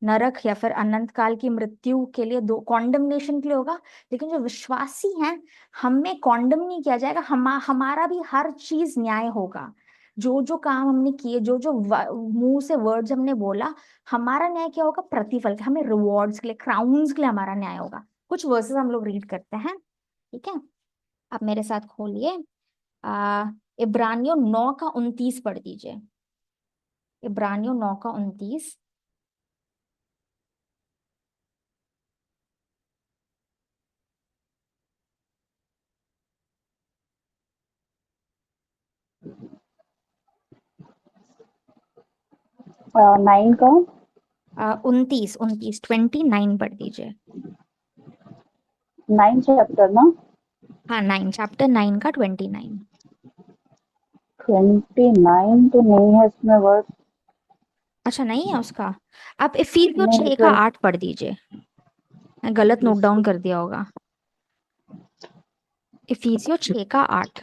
नरक या फिर अनंत काल की मृत्यु के लिए, दो कॉन्डमनेशन के लिए होगा। लेकिन जो विश्वासी हैं, हमें कॉन्डम नहीं किया जाएगा, हमारा भी हर चीज न्याय होगा। जो जो काम हमने किए, जो जो मुंह से वर्ड्स हमने बोला, हमारा न्याय क्या होगा? प्रतिफल का, हमें रिवॉर्ड्स के लिए, क्राउन्स के लिए हमारा न्याय होगा। कुछ वर्सेस हम लोग रीड करते हैं, ठीक है? आप मेरे साथ खोलिए, इब्रानियों 9 का 29 पढ़ दीजिए। इब्रानियों 9 का 29। 9 का 29 29 पढ़ दीजिए। 9 चैप्टर ना, हाँ, 9 चैप्टर 9 का 29। 29 तो नहीं है इसमें वर्ड। अच्छा, नहीं है उसका? आप इफिसियों नहीं, 6 का 8 पढ़ दीजिए। मैं गलत नोट डाउन कर दिया होगा। इफिसियों 6 का 8।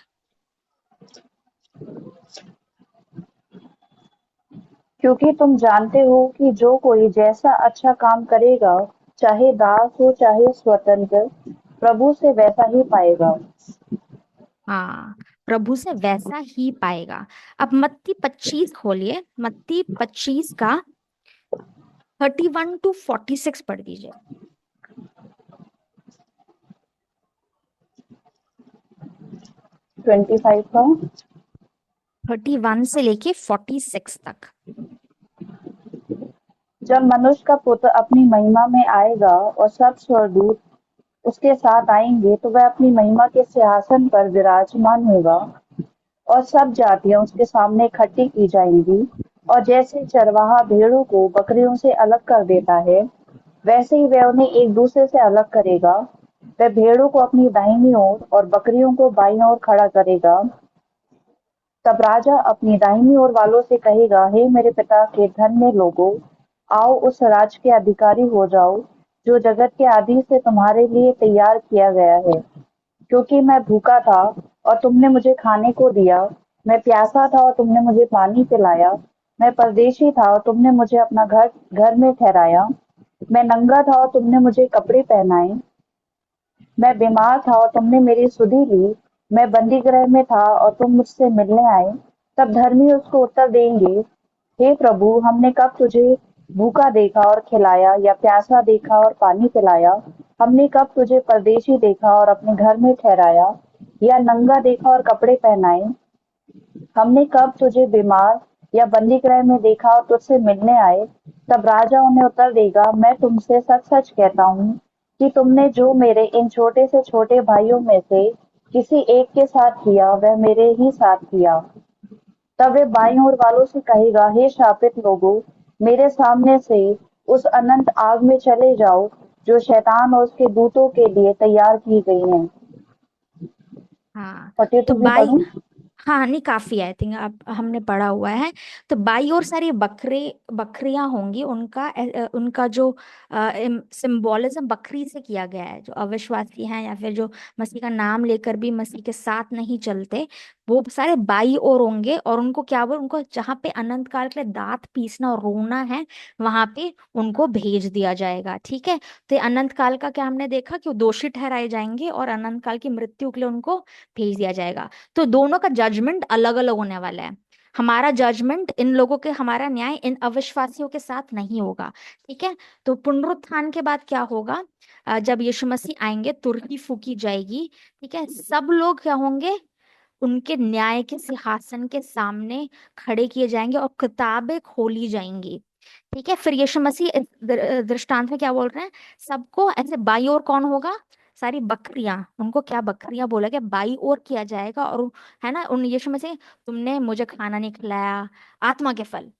क्योंकि तुम जानते हो कि जो कोई जैसा अच्छा काम करेगा, चाहे दास हो चाहे स्वतंत्र, प्रभु से वैसा ही पाएगा। हाँ, प्रभु से वैसा ही पाएगा। अब मत्ती 25 खोलिए, मत्ती 25 का 31 to 46 पढ़ दीजिए। 25 का 31 से लेके 46 तक। जब मनुष्य का पुत्र अपनी महिमा में आएगा और सब स्वर्गदूत उसके साथ आएंगे, तो वह अपनी महिमा के सिंहासन पर विराजमान होगा, और सब जातियां उसके सामने इकट्ठी की जाएंगी। और जैसे चरवाहा भेड़ों को बकरियों से अलग कर देता है, वैसे ही वह उन्हें एक दूसरे से अलग करेगा। वह भेड़ों को अपनी दाहिनी ओर और बकरियों को बाईं ओर खड़ा करेगा। तब राजा अपनी दाहिनी ओर वालों से कहेगा, हे मेरे पिता के धन्य लोगों, आओ उस राज्य के अधिकारी हो जाओ जो जगत के आदि से तुम्हारे लिए तैयार किया गया है। क्योंकि मैं भूखा था और तुमने मुझे खाने को दिया, मैं प्यासा था और तुमने मुझे पानी पिलाया, मैं परदेशी था और तुमने मुझे अपना घर घर में ठहराया, मैं नंगा था और तुमने मुझे कपड़े पहनाए, मैं बीमार था और तुमने मेरी सुधि ली, मैं बंदी गृह में था और तुम मुझसे मिलने आए। तब धर्मी उसको उत्तर देंगे, हे प्रभु, हमने कब तुझे भूखा देखा और खिलाया, या प्यासा देखा और पानी पिलाया? हमने कब तुझे परदेशी देखा और अपने घर में ठहराया, या नंगा देखा और कपड़े पहनाए? हमने कब तुझे बीमार या बंदी गृह में देखा और तुझसे मिलने आए? तब राजा उन्हें उत्तर देगा, मैं तुमसे सच सच कहता हूँ कि तुमने जो मेरे इन छोटे से छोटे भाइयों में से किसी एक के साथ किया, वह मेरे ही साथ किया। तब वे बाईं ओर वालों से कहेगा, हे शापित लोगों, मेरे सामने से उस अनंत आग में चले जाओ जो शैतान और उसके दूतों के लिए तैयार की गई है। हाँ, तो 42 भी बाई, पढ़ूं? हाँ नहीं काफी, आई थिंक अब हमने पढ़ा हुआ है। तो बाई और सारी बकरियां होंगी, उनका जो सिंबोलिज्म बकरी से किया गया है, जो अविश्वासी हैं या फिर जो मसीह का नाम लेकर भी मसीह के साथ नहीं चलते, वो सारे बाई और होंगे। और उनको क्या बोल, उनको जहाँ पे अनंत काल के लिए दांत पीसना और रोना है, वहां पे उनको भेज दिया जाएगा। ठीक है, तो ये अनंत काल का क्या हमने देखा कि वो दोषी ठहराए जाएंगे और अनंत काल की मृत्यु के लिए उनको भेज दिया जाएगा। तो दोनों का जजमेंट अलग अलग होने वाला है। हमारा जजमेंट इन लोगों के, हमारा न्याय इन अविश्वासियों के साथ नहीं होगा। ठीक है, तो पुनरुत्थान के बाद क्या होगा? जब यीशु मसीह आएंगे, तुरही फूकी जाएगी। ठीक है, सब लोग क्या होंगे? उनके न्याय के सिंहासन के सामने खड़े किए जाएंगे और किताबें खोली जाएंगी। ठीक है, फिर यीशु मसीह इस दृष्टांत में क्या बोल रहे हैं? सबको ऐसे बाई ओर कौन होगा? सारी बकरियां, उनको क्या बकरियां बोला गया, बाई ओर किया जाएगा। और है ना, उन यीशु मसीह, तुमने मुझे खाना नहीं खिलाया, आत्मा के फल,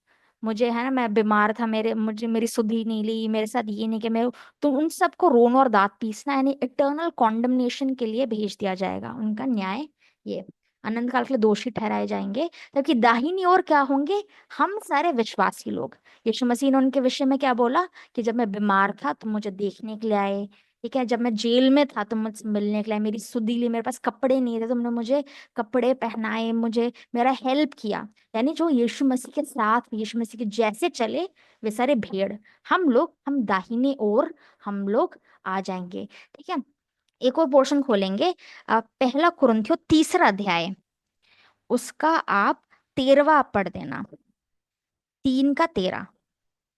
मुझे है ना, मैं बीमार था, मुझे मेरी सुधि नहीं ली, मेरे साथ ये नहीं कि मैं, तो उन सबको रोना और दांत पीसना, यानी इटर्नल कॉन्डमनेशन के लिए भेज दिया जाएगा। उनका न्याय ये, अनंत काल के लिए दोषी ठहराए जाएंगे। जबकि दाहिनी ओर क्या होंगे? हम सारे विश्वासी लोग। यीशु मसीह ने उनके विषय में क्या बोला? कि जब मैं बीमार था तुम मुझे देखने के लिए आए। ठीक है, जब मैं जेल में था तुम मुझसे मिलने के लिए आए, मेरी सुधी ली, मेरे पास कपड़े नहीं थे, तुमने मुझे कपड़े पहनाए, मुझे मेरा हेल्प किया। यानी जो यीशु मसीह के साथ, यीशु मसीह के जैसे चले, वे सारे भेड़, हम लोग, हम दाहिने ओर हम लोग आ जाएंगे। ठीक है, एक और पोर्शन खोलेंगे, पहला कुरिन्थियों 3 अध्याय, उसका आप 13वां पढ़ देना, 3 का 13।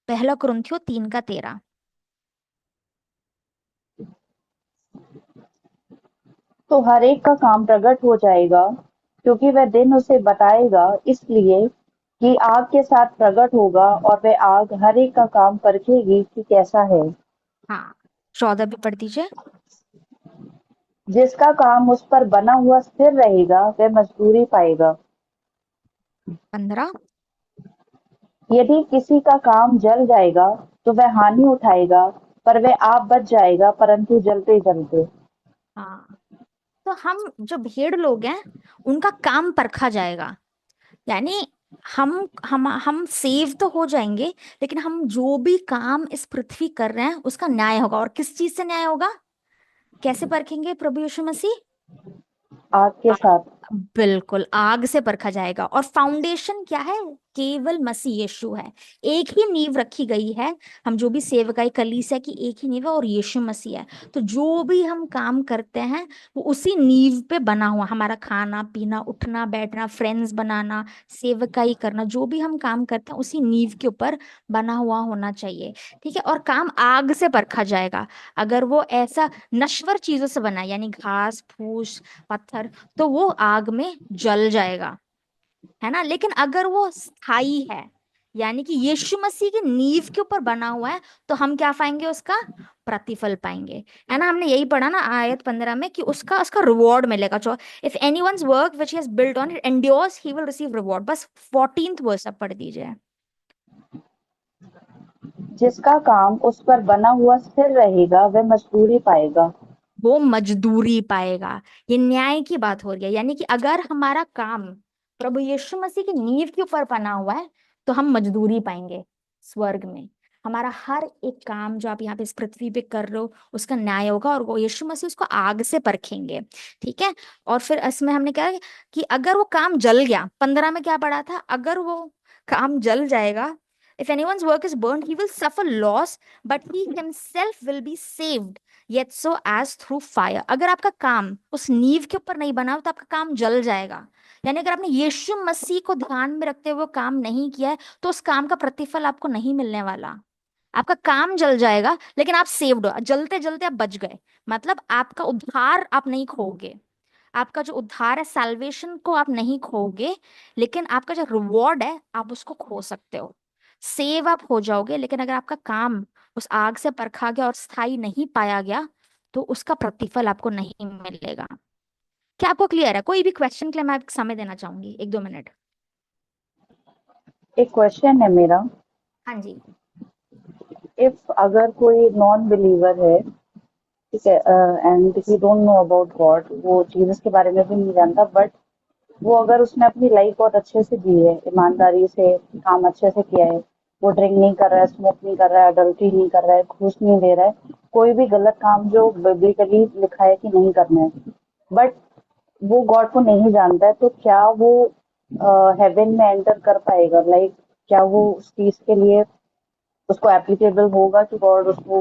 पहला कुरिन्थियों 3 का 13। तो हर एक का काम प्रकट हो जाएगा, क्योंकि वह दिन उसे बताएगा, इसलिए कि आग के साथ प्रकट होगा और वह आग हर एक का काम परखेगी कि कैसा है। हाँ, 14 भी पढ़ दीजिए। जिसका काम उस पर बना हुआ स्थिर रहेगा, वह मजदूरी पाएगा। 15। यदि किसी का काम जल जाएगा, तो वह हानि उठाएगा, पर वह आप बच जाएगा, परंतु जलते जलते। हाँ, तो हम जो भेड़ लोग हैं, उनका काम परखा जाएगा। यानी हम सेव तो हो जाएंगे, लेकिन हम जो भी काम इस पृथ्वी कर रहे हैं उसका न्याय होगा। और किस चीज से न्याय होगा? कैसे परखेंगे प्रभु यीशु मसीह? आग के आ- साथ। बिल्कुल, आग से परखा जाएगा। और फाउंडेशन क्या है? केवल मसीह यीशु है। एक ही नींव रखी गई है। हम जो भी सेवकाई, कलीसिया की एक ही नींव है, और यीशु मसीह है। तो जो भी हम काम करते हैं वो उसी नींव पे बना हुआ। हमारा खाना पीना, उठना बैठना, फ्रेंड्स बनाना, सेवकाई करना, जो भी हम काम करते हैं उसी नींव के ऊपर बना हुआ होना चाहिए। ठीक है, और काम आग से परखा जाएगा। अगर वो ऐसा नश्वर चीजों से बना है, यानी घास फूस, पत्थर, तो वो आग में जल जाएगा, है ना। लेकिन अगर वो स्थायी है, यानी कि यीशु मसीह की नींव के ऊपर बना हुआ है, तो हम क्या पाएंगे? उसका प्रतिफल पाएंगे। है ना, हमने यही पढ़ा ना आयत 15 में, कि उसका उसका रिवॉर्ड मिलेगा। जो if anyone's work which he has built on it endures, he will receive reward. बस 14th वर्स अब पढ़ दीजिए। जिसका काम उस पर बना हुआ स्थिर रहेगा, वह मजदूरी पाएगा। वो मजदूरी पाएगा। ये न्याय की बात हो रही है, यानी कि अगर हमारा काम प्रभु यीशु मसीह की नींव के ऊपर बना हुआ है, तो हम मजदूरी पाएंगे स्वर्ग में। हमारा हर एक काम जो आप यहाँ पे इस पृथ्वी पे कर रहे हो उसका न्याय होगा, और वो यीशु मसीह उसको आग से परखेंगे। ठीक है। और फिर इसमें हमने कहा कि अगर वो काम जल गया, 15 में क्या पढ़ा था, अगर वो काम जल जाएगा, if anyone's work is burned he will suffer loss but he himself will be saved yet so as through fire। अगर आपका काम उस नींव के ऊपर नहीं बना हो तो आपका काम जल जाएगा। यानी अगर आपने यीशु मसीह को ध्यान में रखते हुए वो काम नहीं किया है तो उस काम का प्रतिफल आपको नहीं मिलने वाला। आपका काम जल जाएगा लेकिन आप सेव्ड हो, जलते जलते आप बच गए। मतलब आपका उद्धार आप नहीं खोगे, आपका जो उद्धार है सैल्वेशन को आप नहीं खोगे, लेकिन आपका जो रिवॉर्ड है आप उसको खो सकते हो। सेव आप हो जाओगे, लेकिन अगर आपका काम उस आग से परखा गया और स्थायी नहीं पाया गया तो उसका प्रतिफल आपको नहीं मिलेगा। क्या आपको क्लियर है? कोई भी क्वेश्चन के लिए मैं समय देना चाहूंगी, 1-2 मिनट। एक क्वेश्चन है मेरा। हाँ जी। इफ अगर कोई नॉन बिलीवर है, ठीक है, and he don't know about God, वो जीसस के बारे में भी नहीं जानता, बट वो अगर उसने अपनी लाइफ बहुत अच्छे से जी है, ईमानदारी से काम अच्छे से किया है, वो ड्रिंक नहीं कर रहा है, स्मोक नहीं कर रहा है, अडल्ट्री नहीं कर रहा है, घूस नहीं दे रहा है, कोई भी गलत काम जो बिब्लिकली लिखा है कि नहीं करना है, बट वो गॉड को नहीं जानता है, तो क्या वो हेवन में एंटर कर पाएगा? लाइक क्या वो उस चीज के लिए उसको एप्लीकेबल होगा कि गॉड उसको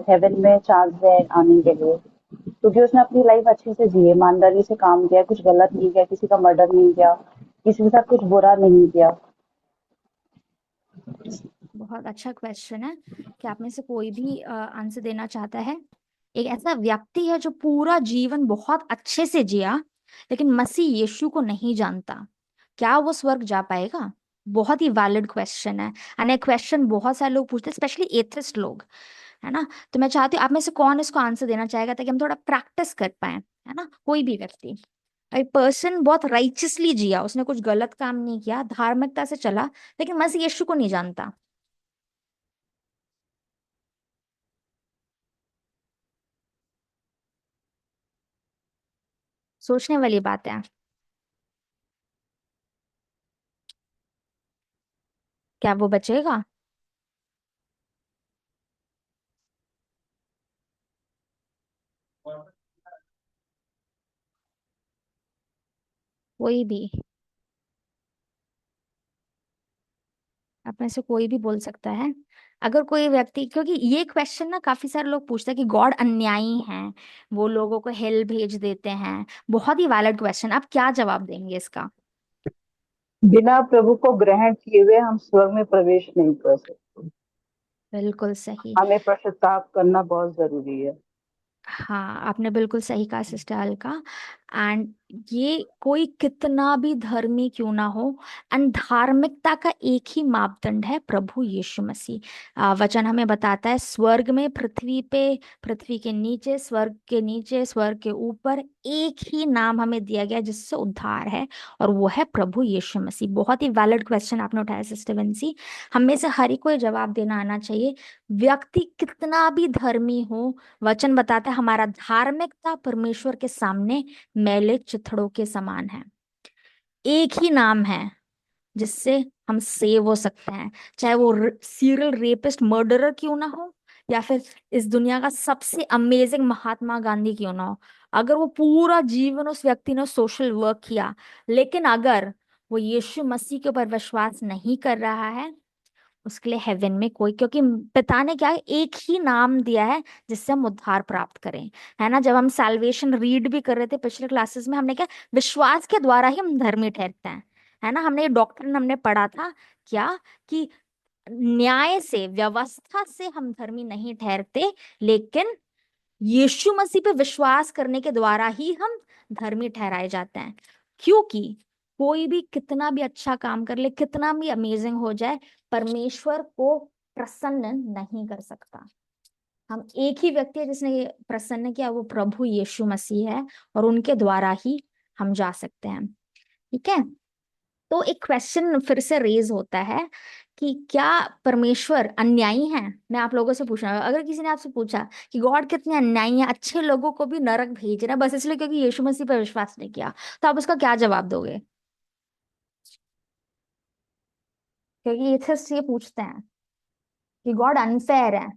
हेवन में चांस दे आने के लिए? क्योंकि उसने अपनी लाइफ अच्छे से जी है, ईमानदारी से काम किया, कुछ गलत नहीं किया, किसी का मर्डर नहीं किया, किसी के साथ कुछ बुरा नहीं किया। बहुत अच्छा क्वेश्चन है कि आप में से कोई भी आंसर देना चाहता है। एक ऐसा व्यक्ति है जो पूरा जीवन बहुत अच्छे से जिया लेकिन मसीह यीशु को नहीं जानता, क्या वो स्वर्ग जा पाएगा? बहुत ही वैलिड क्वेश्चन है। एंड क्वेश्चन बहुत सारे लोग पूछते हैं, स्पेशली एथिस्ट लोग, है ना। तो मैं चाहती हूँ आप में से कौन इसको आंसर देना चाहेगा ताकि हम थोड़ा प्रैक्टिस कर पाए, है ना। कोई भी व्यक्ति, एक पर्सन बहुत राइचियसली जिया, उसने कुछ गलत काम नहीं किया, धार्मिकता से चला, लेकिन मसीह यीशु को नहीं जानता। सोचने वाली बात है। क्या वो बचेगा? कोई भी, आप में से कोई भी बोल सकता है। अगर कोई व्यक्ति, क्योंकि ये क्वेश्चन ना काफी सारे लोग पूछते हैं कि गॉड अन्यायी हैं, वो लोगों को हेल भेज देते हैं। बहुत ही वैलिड क्वेश्चन, आप क्या जवाब देंगे इसका? बिना प्रभु को ग्रहण किए हुए हम स्वर्ग में प्रवेश नहीं कर सकते। बिल्कुल सही। हमें पश्चाताप करना बहुत जरूरी है। हाँ, आपने बिल्कुल सही कहा सिस्टर अलका। एंड ये कोई कितना भी धर्मी क्यों ना हो, एंड धार्मिकता का एक ही मापदंड है, प्रभु यीशु मसीह। वचन हमें बताता है स्वर्ग में, पृथ्वी पे, पृथ्वी के नीचे, स्वर्ग के नीचे, स्वर्ग के ऊपर एक ही नाम हमें दिया गया जिससे उद्धार है, और वो है प्रभु यीशु मसीह। बहुत ही वैलिड क्वेश्चन आपने उठाया सिस्टर विंसी। हम में से हर एक को ये जवाब देना आना चाहिए। व्यक्ति कितना भी धर्मी हो, वचन बताता है हमारा धार्मिकता परमेश्वर के सामने मैले चिथड़ों के समान है। एक ही नाम है जिससे हम सेव हो सकते हैं, चाहे वो सीरियल रेपिस्ट मर्डरर क्यों ना हो, या फिर इस दुनिया का सबसे अमेजिंग महात्मा गांधी क्यों ना हो। अगर वो पूरा जीवन उस व्यक्ति ने सोशल वर्क किया, लेकिन अगर वो यीशु मसीह के ऊपर विश्वास नहीं कर रहा है, उसके लिए हेवन में कोई, क्योंकि पिता ने क्या है, एक ही नाम दिया है जिससे हम उद्धार प्राप्त करें, है ना। जब हम सैल्वेशन रीड भी कर रहे थे पिछले क्लासेस में, हमने क्या, विश्वास के द्वारा ही हम धर्मी ठहरते हैं, है ना। हमने ये डॉक्ट्रिन हमने पढ़ा था क्या, कि न्याय से, व्यवस्था से हम धर्मी नहीं ठहरते, लेकिन यीशु मसीह पे विश्वास करने के द्वारा ही हम धर्मी ठहराए जाते हैं। क्योंकि कोई भी कितना भी अच्छा काम कर ले, कितना भी अमेजिंग हो जाए, परमेश्वर को प्रसन्न नहीं कर सकता। हम एक ही व्यक्ति है जिसने ये प्रसन्न किया, वो प्रभु यीशु मसीह है, और उनके द्वारा ही हम जा सकते हैं। ठीक है। तो एक क्वेश्चन फिर से रेज होता है कि क्या परमेश्वर अन्यायी है? मैं आप लोगों से पूछना, अगर किसी ने आपसे पूछा कि गॉड कितने अन्यायी है, अच्छे लोगों को भी नरक भेज रहा है बस इसलिए क्योंकि यीशु मसीह पर विश्वास नहीं किया, तो आप उसका क्या जवाब दोगे? क्योंकि एथिस्ट ये पूछते हैं कि गॉड अनफेयर है।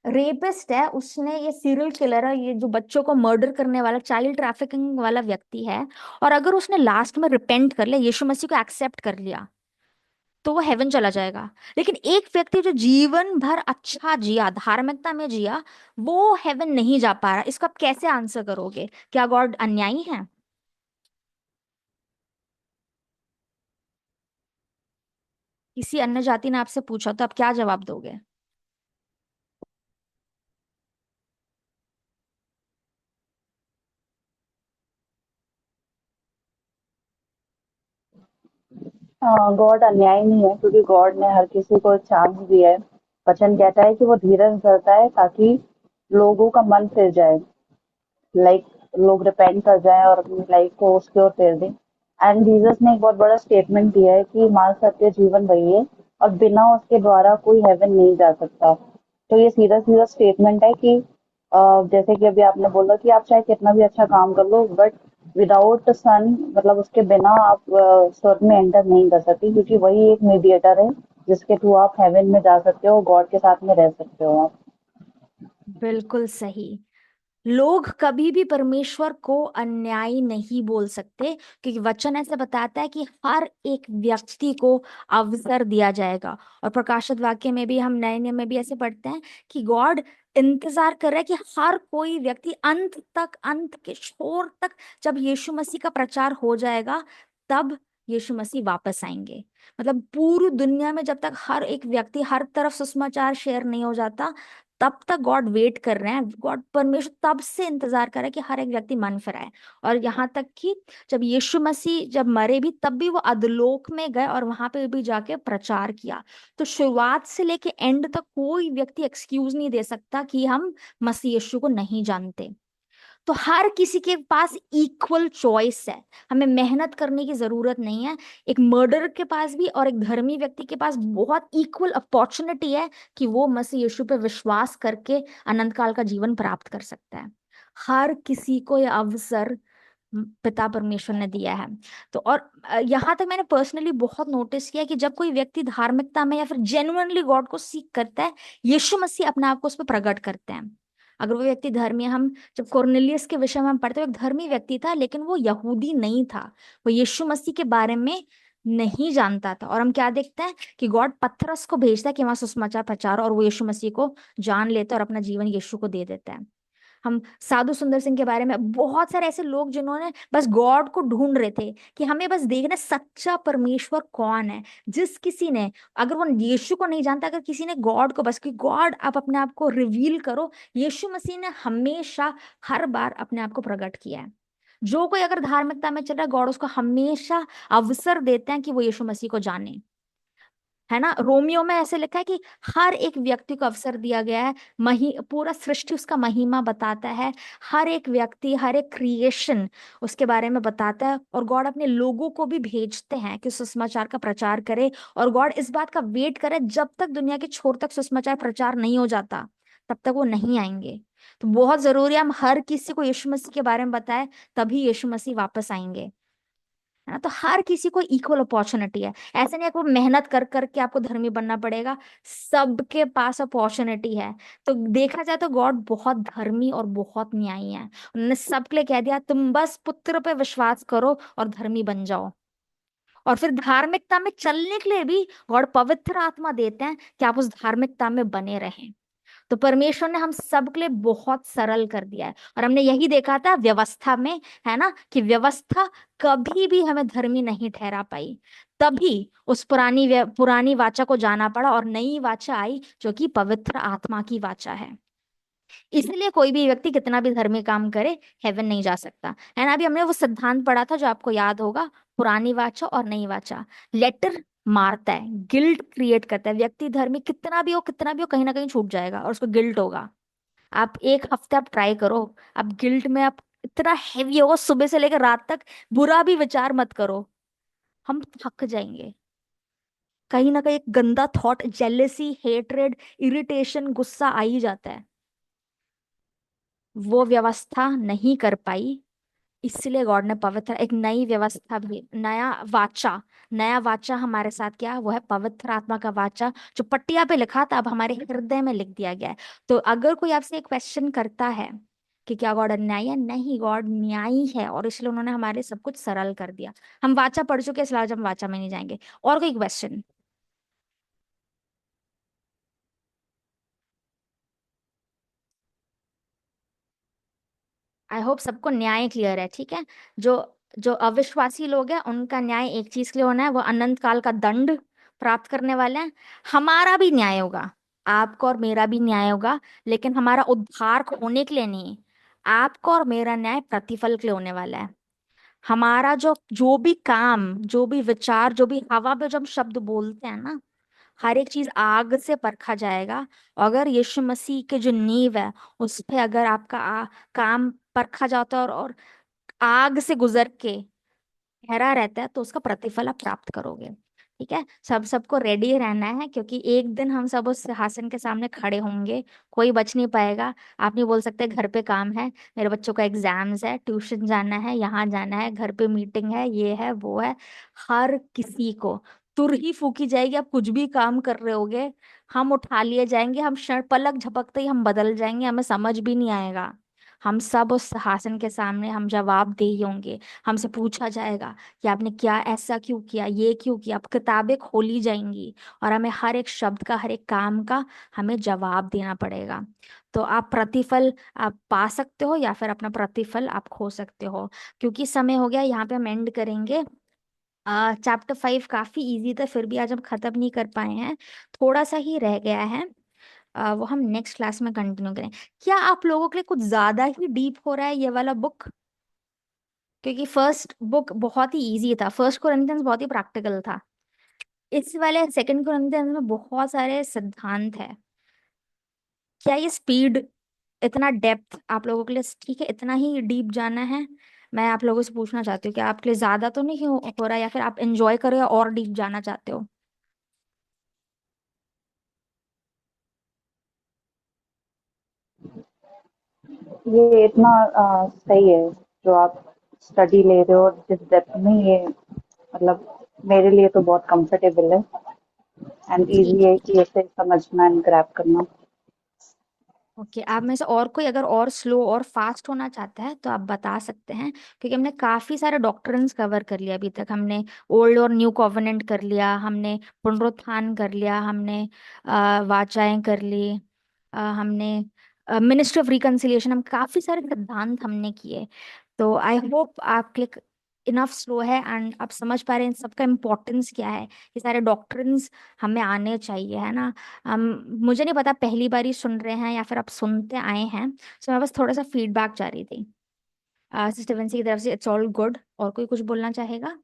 रेपिस्ट है, उसने, ये सीरियल किलर है, ये जो बच्चों को मर्डर करने वाला, चाइल्ड ट्रैफिकिंग वाला व्यक्ति है, और अगर उसने लास्ट में रिपेंट कर लिया, यीशु मसीह को एक्सेप्ट कर लिया, तो वो हेवन चला जाएगा। लेकिन एक व्यक्ति जो जीवन भर अच्छा जिया, धार्मिकता में जिया, वो हेवन नहीं जा पा रहा, इसको आप कैसे आंसर करोगे? क्या गॉड अन्यायी है? किसी अन्य जाति ने आपसे पूछा तो आप क्या जवाब दोगे? गॉड अन्यायी नहीं है, क्योंकि गॉड ने हर किसी को एक चांस दिया है। वचन कहता है कि वो धीरज धरता है ताकि लोगों का मन फिर जाए, लाइक लोग रिपेंट कर जाएं और अपनी लाइफ को उसकी ओर फेर दें। एंड जीसस ने एक बहुत बड़ा स्टेटमेंट दिया है कि मार्ग, सत्य, जीवन वही है, और बिना उसके द्वारा कोई हेवन नहीं जा सकता। तो ये सीधा सीधा स्टेटमेंट है कि जैसे कि अभी आपने बोला कि आप चाहे कितना भी अच्छा काम कर लो, बट विदाउट सन, मतलब उसके बिना आप स्वर्ग में एंटर नहीं कर सकते, क्योंकि वही एक मीडिएटर है जिसके थ्रू आप हेवन में जा सकते हो, गॉड के साथ में रह सकते हो आप। बिल्कुल सही। लोग कभी भी परमेश्वर को अन्यायी नहीं बोल सकते, क्योंकि वचन ऐसे बताता है कि हर एक व्यक्ति को अवसर दिया जाएगा। और प्रकाशित वाक्य में भी, हम नए नियम में भी ऐसे पढ़ते हैं कि गॉड इंतजार कर रहा है कि हर कोई व्यक्ति अंत तक, अंत के छोर तक, जब यीशु मसीह का प्रचार हो जाएगा, तब यीशु मसीह वापस आएंगे। मतलब पूरी दुनिया में जब तक हर एक व्यक्ति हर तरफ सुसमाचार शेयर नहीं हो जाता, तब तक गॉड वेट कर रहे हैं। गॉड, परमेश्वर तब से इंतजार कर रहा है कि हर एक व्यक्ति मन फिराए। और यहाँ तक कि जब यीशु मसीह जब मरे भी, तब भी वो अधोलोक में गए और वहां पे भी जाके प्रचार किया। तो शुरुआत से लेके एंड तक कोई व्यक्ति एक्सक्यूज नहीं दे सकता कि हम मसीह यीशु को नहीं जानते। तो हर किसी के पास इक्वल चॉइस है, हमें मेहनत करने की जरूरत नहीं है। एक मर्डर के पास भी और एक धर्मी व्यक्ति के पास बहुत इक्वल अपॉर्चुनिटी है कि वो मसीह यीशु पे विश्वास करके अनंत काल का जीवन प्राप्त कर सकता है। हर किसी को यह अवसर पिता परमेश्वर ने दिया है। तो और यहाँ तक मैंने पर्सनली बहुत नोटिस किया कि जब कोई व्यक्ति धार्मिकता में या फिर जेन्युइनली गॉड को सीख करता है, यीशु मसीह अपने आप को उस पर प्रकट करते हैं। अगर वो व्यक्ति धर्मी है, हम जब कोर्नेलियस के विषय में हम पढ़ते हैं, वो एक धर्मी व्यक्ति था, लेकिन वो यहूदी नहीं था, वो यीशु मसीह के बारे में नहीं जानता था। और हम क्या देखते हैं कि गॉड पतरस को भेजता है कि वहां सुसमाचार प्रचार, और वो यीशु मसीह को जान लेता है और अपना जीवन यीशु को दे देता है। हम साधु सुंदर सिंह के बारे में, बहुत सारे ऐसे लोग जिन्होंने बस गॉड को ढूंढ रहे थे कि हमें बस देखना सच्चा परमेश्वर कौन है। जिस किसी ने, अगर वो यीशु को नहीं जानता, अगर किसी ने गॉड को बस कि गॉड आप अपने आप को रिवील करो, यीशु मसीह ने हमेशा हर बार अपने आप को प्रकट किया है। जो कोई अगर धार्मिकता में चल रहा है, गॉड उसको हमेशा अवसर देते हैं कि वो यीशु मसीह को जाने। है ना, रोमियो में ऐसे लिखा है कि हर एक व्यक्ति को अवसर दिया गया है। पूरा सृष्टि उसका महिमा बताता है, हर एक व्यक्ति, हर एक क्रिएशन उसके बारे में बताता है। और गॉड अपने लोगों को भी भेजते हैं कि सुसमाचार का प्रचार करे। और गॉड इस बात का वेट करे, जब तक दुनिया के छोर तक सुसमाचार प्रचार नहीं हो जाता, तब तक वो नहीं आएंगे। तो बहुत जरूरी है हम हर किसी को यीशु मसीह के बारे में बताएं, तभी यीशु मसीह वापस आएंगे। है ना, तो हर किसी को इक्वल अपॉर्चुनिटी है। ऐसे नहीं है कि वो मेहनत कर करके आपको धर्मी बनना पड़ेगा, सबके पास अपॉर्चुनिटी है। तो देखा जाए तो गॉड बहुत धर्मी और बहुत न्यायी है। उन्होंने सबके लिए कह दिया, तुम बस पुत्र पे विश्वास करो और धर्मी बन जाओ। और फिर धार्मिकता में चलने के लिए भी गॉड पवित्र आत्मा देते हैं कि आप उस धार्मिकता में बने रहें। तो परमेश्वर ने हम सब के लिए बहुत सरल कर दिया है। और हमने यही देखा था व्यवस्था में, है ना, कि व्यवस्था कभी भी हमें धर्मी नहीं ठहरा पाई। तभी उस पुरानी वाचा को जाना पड़ा और नई वाचा आई, जो कि पवित्र आत्मा की वाचा है। इसलिए कोई भी व्यक्ति कितना भी धर्मी काम करे, हेवन नहीं जा सकता। है ना, अभी हमने वो सिद्धांत पढ़ा था जो आपको याद होगा, पुरानी वाचा और नई वाचा। लेटर मारता है, गिल्ट क्रिएट करता है। व्यक्ति धर्मी कितना भी हो, कितना भी हो, कहीं ना कहीं छूट जाएगा और उसको गिल्ट होगा। आप एक हफ्ते आप ट्राई करो, आप गिल्ट में, आप इतना हैवी होगा, सुबह से लेकर रात तक बुरा भी विचार मत करो, हम थक जाएंगे। कहीं ना कहीं एक गंदा थॉट, जेलेसी, हेट्रेड, इरिटेशन, गुस्सा आ ही जाता है। वो व्यवस्था नहीं कर पाई, इसलिए गॉड ने पवित्र एक नई व्यवस्था भी, नया वाचा हमारे साथ क्या, वो है पवित्र आत्मा का वाचा, जो पट्टिया पे लिखा था अब हमारे हृदय में लिख दिया गया है। तो अगर कोई आपसे एक क्वेश्चन करता है कि क्या गॉड अन्यायी है, नहीं, गॉड न्यायी है, और इसलिए उन्होंने हमारे सब कुछ सरल कर दिया। हम वाचा पढ़ चुके हैं, इसलिए आज हम वाचा में नहीं जाएंगे। और कोई क्वेश्चन? आई होप सबको न्याय क्लियर है, ठीक है। जो जो अविश्वासी लोग हैं उनका न्याय एक चीज के लिए होना है, वो अनंत काल का दंड प्राप्त करने वाले हैं। हमारा भी न्याय होगा, आपका और मेरा भी न्याय होगा, लेकिन हमारा उद्धार होने के लिए नहीं। आपका और मेरा न्याय प्रतिफल के लिए होने वाला है। हमारा जो जो भी काम, जो भी विचार, जो भी हवा पे जो हम शब्द बोलते हैं ना, हर एक चीज आग से परखा जाएगा। अगर यीशु मसीह के जो नींव है उस पे अगर आपका काम परखा जाता है और आग से गुजर के ठहरा रहता है, तो उसका प्रतिफल आप प्राप्त करोगे। ठीक है, सबको रेडी रहना है, क्योंकि एक दिन हम सब उस सिंहासन के सामने खड़े होंगे। कोई बच नहीं पाएगा। आप नहीं बोल सकते घर पे काम है, मेरे बच्चों का एग्जाम्स है, ट्यूशन जाना है, यहाँ जाना है, घर पे मीटिंग है, ये है वो है। हर किसी को तुर ही फूकी जाएगी। आप कुछ भी काम कर रहे होगे, हम उठा लिए जाएंगे, हम क्षण पलक झपकते ही हम बदल जाएंगे, हमें समझ भी नहीं आएगा। हम सब उस सिंहासन के सामने हम जवाबदेही होंगे। हमसे पूछा जाएगा कि आपने क्या, ऐसा क्यों किया, ये क्यों किया। अब किताबें खोली जाएंगी और हमें हर एक शब्द का, हर एक काम का हमें जवाब देना पड़ेगा। तो आप प्रतिफल आप पा सकते हो या फिर अपना प्रतिफल आप खो सकते हो। क्योंकि समय हो गया, यहाँ पे हम एंड करेंगे। चैप्टर 5 काफी इजी था, फिर भी आज हम खत्म नहीं कर पाए हैं, थोड़ा सा ही रह गया है। वो हम नेक्स्ट क्लास में कंटिन्यू करें। क्या आप लोगों के लिए कुछ ज्यादा ही डीप हो रहा है ये वाला बुक? क्योंकि फर्स्ट बुक बहुत ही इजी था, फर्स्ट कोरिंथियंस बहुत ही प्रैक्टिकल था। इस वाले सेकंड कोरिंथियंस में बहुत सारे सिद्धांत है। क्या ये स्पीड, इतना डेप्थ आप लोगों के लिए ठीक है? इतना ही डीप जाना है? मैं आप लोगों से पूछना चाहती हूँ कि आपके लिए ज्यादा तो नहीं हो रहा, या फिर आप एंजॉय करो या और डीप जाना चाहते हो? ये इतना सही है जो आप स्टडी ले रहे हो, और जिस डेप्थ में ये, मतलब मेरे लिए तो बहुत कंफर्टेबल है एंड इजी ठीक है है। कि इसे समझना एंड ग्रैब करना। ओके, आप में से और कोई अगर और स्लो और फास्ट होना चाहता है तो आप बता सकते हैं, क्योंकि हमने काफी सारे डॉक्ट्रिन्स कवर कर लिया अभी तक। हमने ओल्ड और न्यू कॉवेनेंट कर लिया, हमने पुनरुत्थान कर लिया, हमने वाचाएं कर ली, हमने मिनिस्ट्री ऑफ रिकंसिलिएशन, हम काफी सारे सिद्धांत हमने किए। तो आई होप आपके लिए इनफ स्लो है एंड आप समझ पा रहे हैं इन सबका इम्पोर्टेंस क्या है। ये सारे डॉक्ट्रिन्स हमें आने चाहिए, है ना। मुझे नहीं पता पहली बार ही सुन रहे हैं या फिर आप सुनते आए हैं, सो मैं बस थोड़ा सा फीडबैक चाह रही थी सिस्टर विंसी की तरफ से। It's all good. और कोई कुछ बोलना चाहेगा?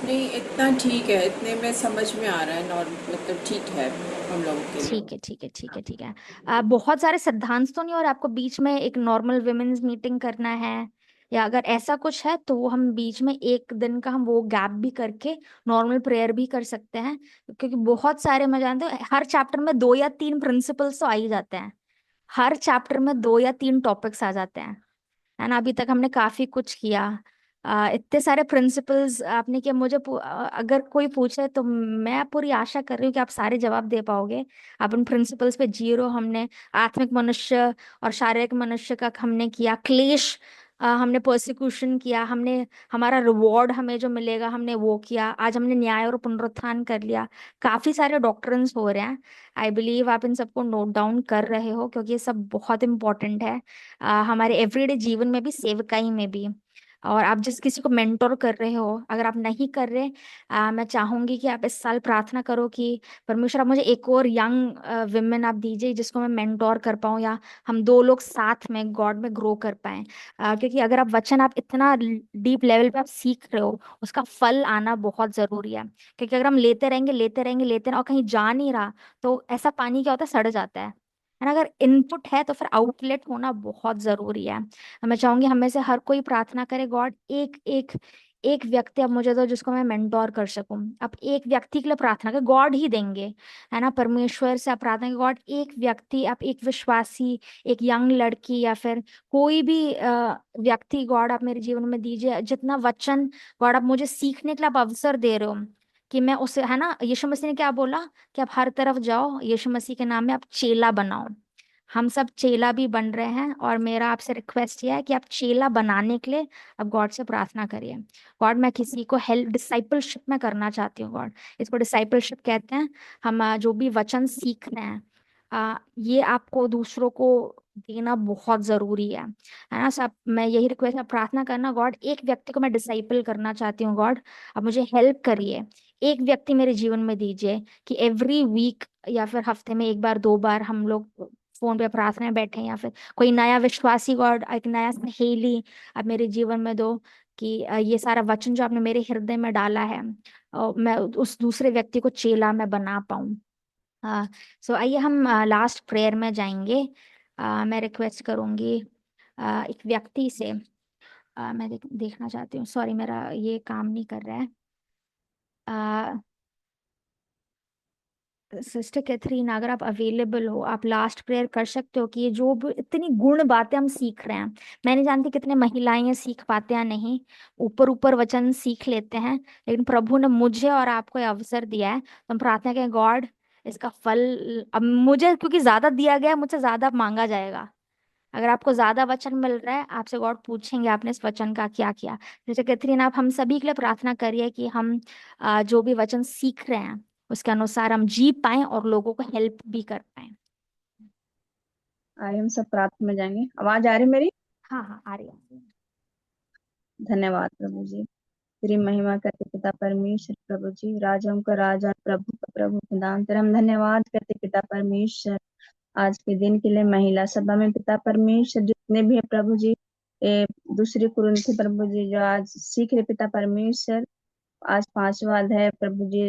नहीं, इतना ठीक है, इतने में समझ में आ रहा है, नॉर्म मतलब ठीक है हम लोगों के लिए। ठीक है, ठीक है, ठीक है, ठीक है। बहुत सारे सिद्धांत तो नहीं, और आपको बीच में एक नॉर्मल विमेन्स मीटिंग करना है, या अगर ऐसा कुछ है तो वो हम बीच में एक दिन का हम वो गैप भी करके नॉर्मल प्रेयर भी कर सकते हैं। क्योंकि बहुत सारे, मैं जानती हूँ हर चैप्टर में 2 या 3 प्रिंसिपल्स तो आ ही जाते हैं, हर चैप्टर में 2 या 3 टॉपिक्स आ जाते हैं, है ना। अभी तक हमने काफी कुछ किया। इतने सारे प्रिंसिपल्स आपने किया। अगर कोई पूछे तो मैं पूरी आशा कर रही हूँ कि आप सारे जवाब दे पाओगे। आप उन प्रिंसिपल्स पे जी रहे हो। हमने आत्मिक मनुष्य और शारीरिक मनुष्य का हमने किया, क्लेश, हमने परसिक्यूशन किया, हमने हमारा रिवॉर्ड हमें जो मिलेगा हमने वो किया, आज हमने न्याय और पुनरुत्थान कर लिया। काफी सारे डॉक्ट्रिन्स हो रहे हैं। आई बिलीव आप इन सबको नोट डाउन कर रहे हो, क्योंकि ये सब बहुत इंपॉर्टेंट है हमारे एवरीडे जीवन में भी, सेवकाई में भी। और आप जिस किसी को मेंटोर कर रहे हो, अगर आप नहीं कर रहे, मैं चाहूंगी कि आप इस साल प्रार्थना करो कि परमेश्वर आप मुझे एक और यंग विमेन आप दीजिए जिसको मैं मेंटोर कर पाऊँ, या हम 2 लोग साथ में गॉड में ग्रो कर पाए। क्योंकि अगर आप वचन आप इतना डीप लेवल पे आप सीख रहे हो, उसका फल आना बहुत जरूरी है। क्योंकि अगर हम लेते रहेंगे, लेते रहेंगे, लेते रहेंगे और कहीं जा नहीं रहा, तो ऐसा पानी क्या होता है, सड़ जाता है ना। अगर इनपुट है तो फिर आउटलेट होना बहुत जरूरी है। मैं चाहूंगी हमें से हर कोई प्रार्थना करे, गॉड एक एक एक व्यक्ति अब मुझे दो जिसको मैं मेंटोर कर सकूं। अब एक व्यक्ति के लिए प्रार्थना कर, गॉड ही देंगे, है ना, परमेश्वर से आप प्रार्थना कर, गॉड एक व्यक्ति, आप एक विश्वासी, एक यंग लड़की या फिर कोई भी व्यक्ति गॉड आप मेरे जीवन में दीजिए, जितना वचन गॉड आप मुझे सीखने के लिए आप अवसर दे रहे हो कि मैं उसे, है ना, यीशु मसीह ने क्या बोला कि आप हर तरफ जाओ, यीशु मसीह के नाम में आप चेला बनाओ। हम सब चेला भी बन रहे हैं, और मेरा आपसे रिक्वेस्ट यह है कि आप चेला बनाने के लिए अब गॉड से प्रार्थना करिए। गॉड मैं किसी को हेल्प डिसाइपलशिप में करना चाहती हूँ गॉड, इसको डिसाइपलशिप कहते हैं। हम जो भी वचन सीख रहे हैं ये आपको दूसरों को देना बहुत जरूरी है ना। सब मैं यही रिक्वेस्ट, आप प्रार्थना करना, गॉड एक व्यक्ति को मैं डिसाइपल करना चाहती हूँ गॉड, अब मुझे हेल्प करिए। एक व्यक्ति मेरे जीवन में दीजिए कि एवरी वीक या फिर हफ्ते में एक बार दो बार हम लोग फोन पे प्रार्थना में बैठे, या फिर कोई नया विश्वासी गॉड, एक नया सहेली आप मेरे जीवन में दो कि ये सारा वचन जो आपने मेरे हृदय में डाला है मैं उस दूसरे व्यक्ति को चेला मैं बना पाऊं। सो आइए हम लास्ट प्रेयर में जाएंगे। मैं रिक्वेस्ट करूंगी एक व्यक्ति से, मैं देखना चाहती हूँ, सॉरी मेरा ये काम नहीं कर रहा है। सिस्टर कैथरीन अगर आप अवेलेबल हो, आप लास्ट प्रेयर कर सकते हो कि ये जो भी इतनी गुण बातें हम सीख रहे हैं, मैं नहीं जानती कितने महिलाएं ये सीख पाते हैं नहीं, ऊपर ऊपर वचन सीख लेते हैं, लेकिन प्रभु ने मुझे और आपको ये अवसर दिया है, तो हम प्रार्थना करें गॉड इसका फल अब मुझे, क्योंकि ज्यादा दिया गया है मुझसे ज्यादा मांगा जाएगा। अगर आपको ज्यादा वचन मिल रहा है, आपसे गॉड पूछेंगे आपने इस वचन का क्या किया। जैसे कैथरीन आप हम सभी के लिए प्रार्थना करिए कि हम जो भी वचन सीख रहे हैं उसके अनुसार हम जी पाए और लोगों को हेल्प भी कर पाए। आइए हम सब प्रार्थना में जाएंगे। आवाज आ रही मेरी? हाँ हाँ आ रही है। धन्यवाद प्रभु जी, तेरी महिमा करते पिता परमेश्वर। प्रभु जी, राजाओं का राजा, प्रभु का प्रभु प्रधान, तेरा हम धन्यवाद करते पिता परमेश्वर आज के दिन के लिए। महिला सभा में पिता परमेश्वर जितने भी है प्रभु जी, दूसरी कुरिन्थी प्रभु जी जो आज सीख रहे पिता परमेश्वर, आज 5वां अध्याय प्रभु जी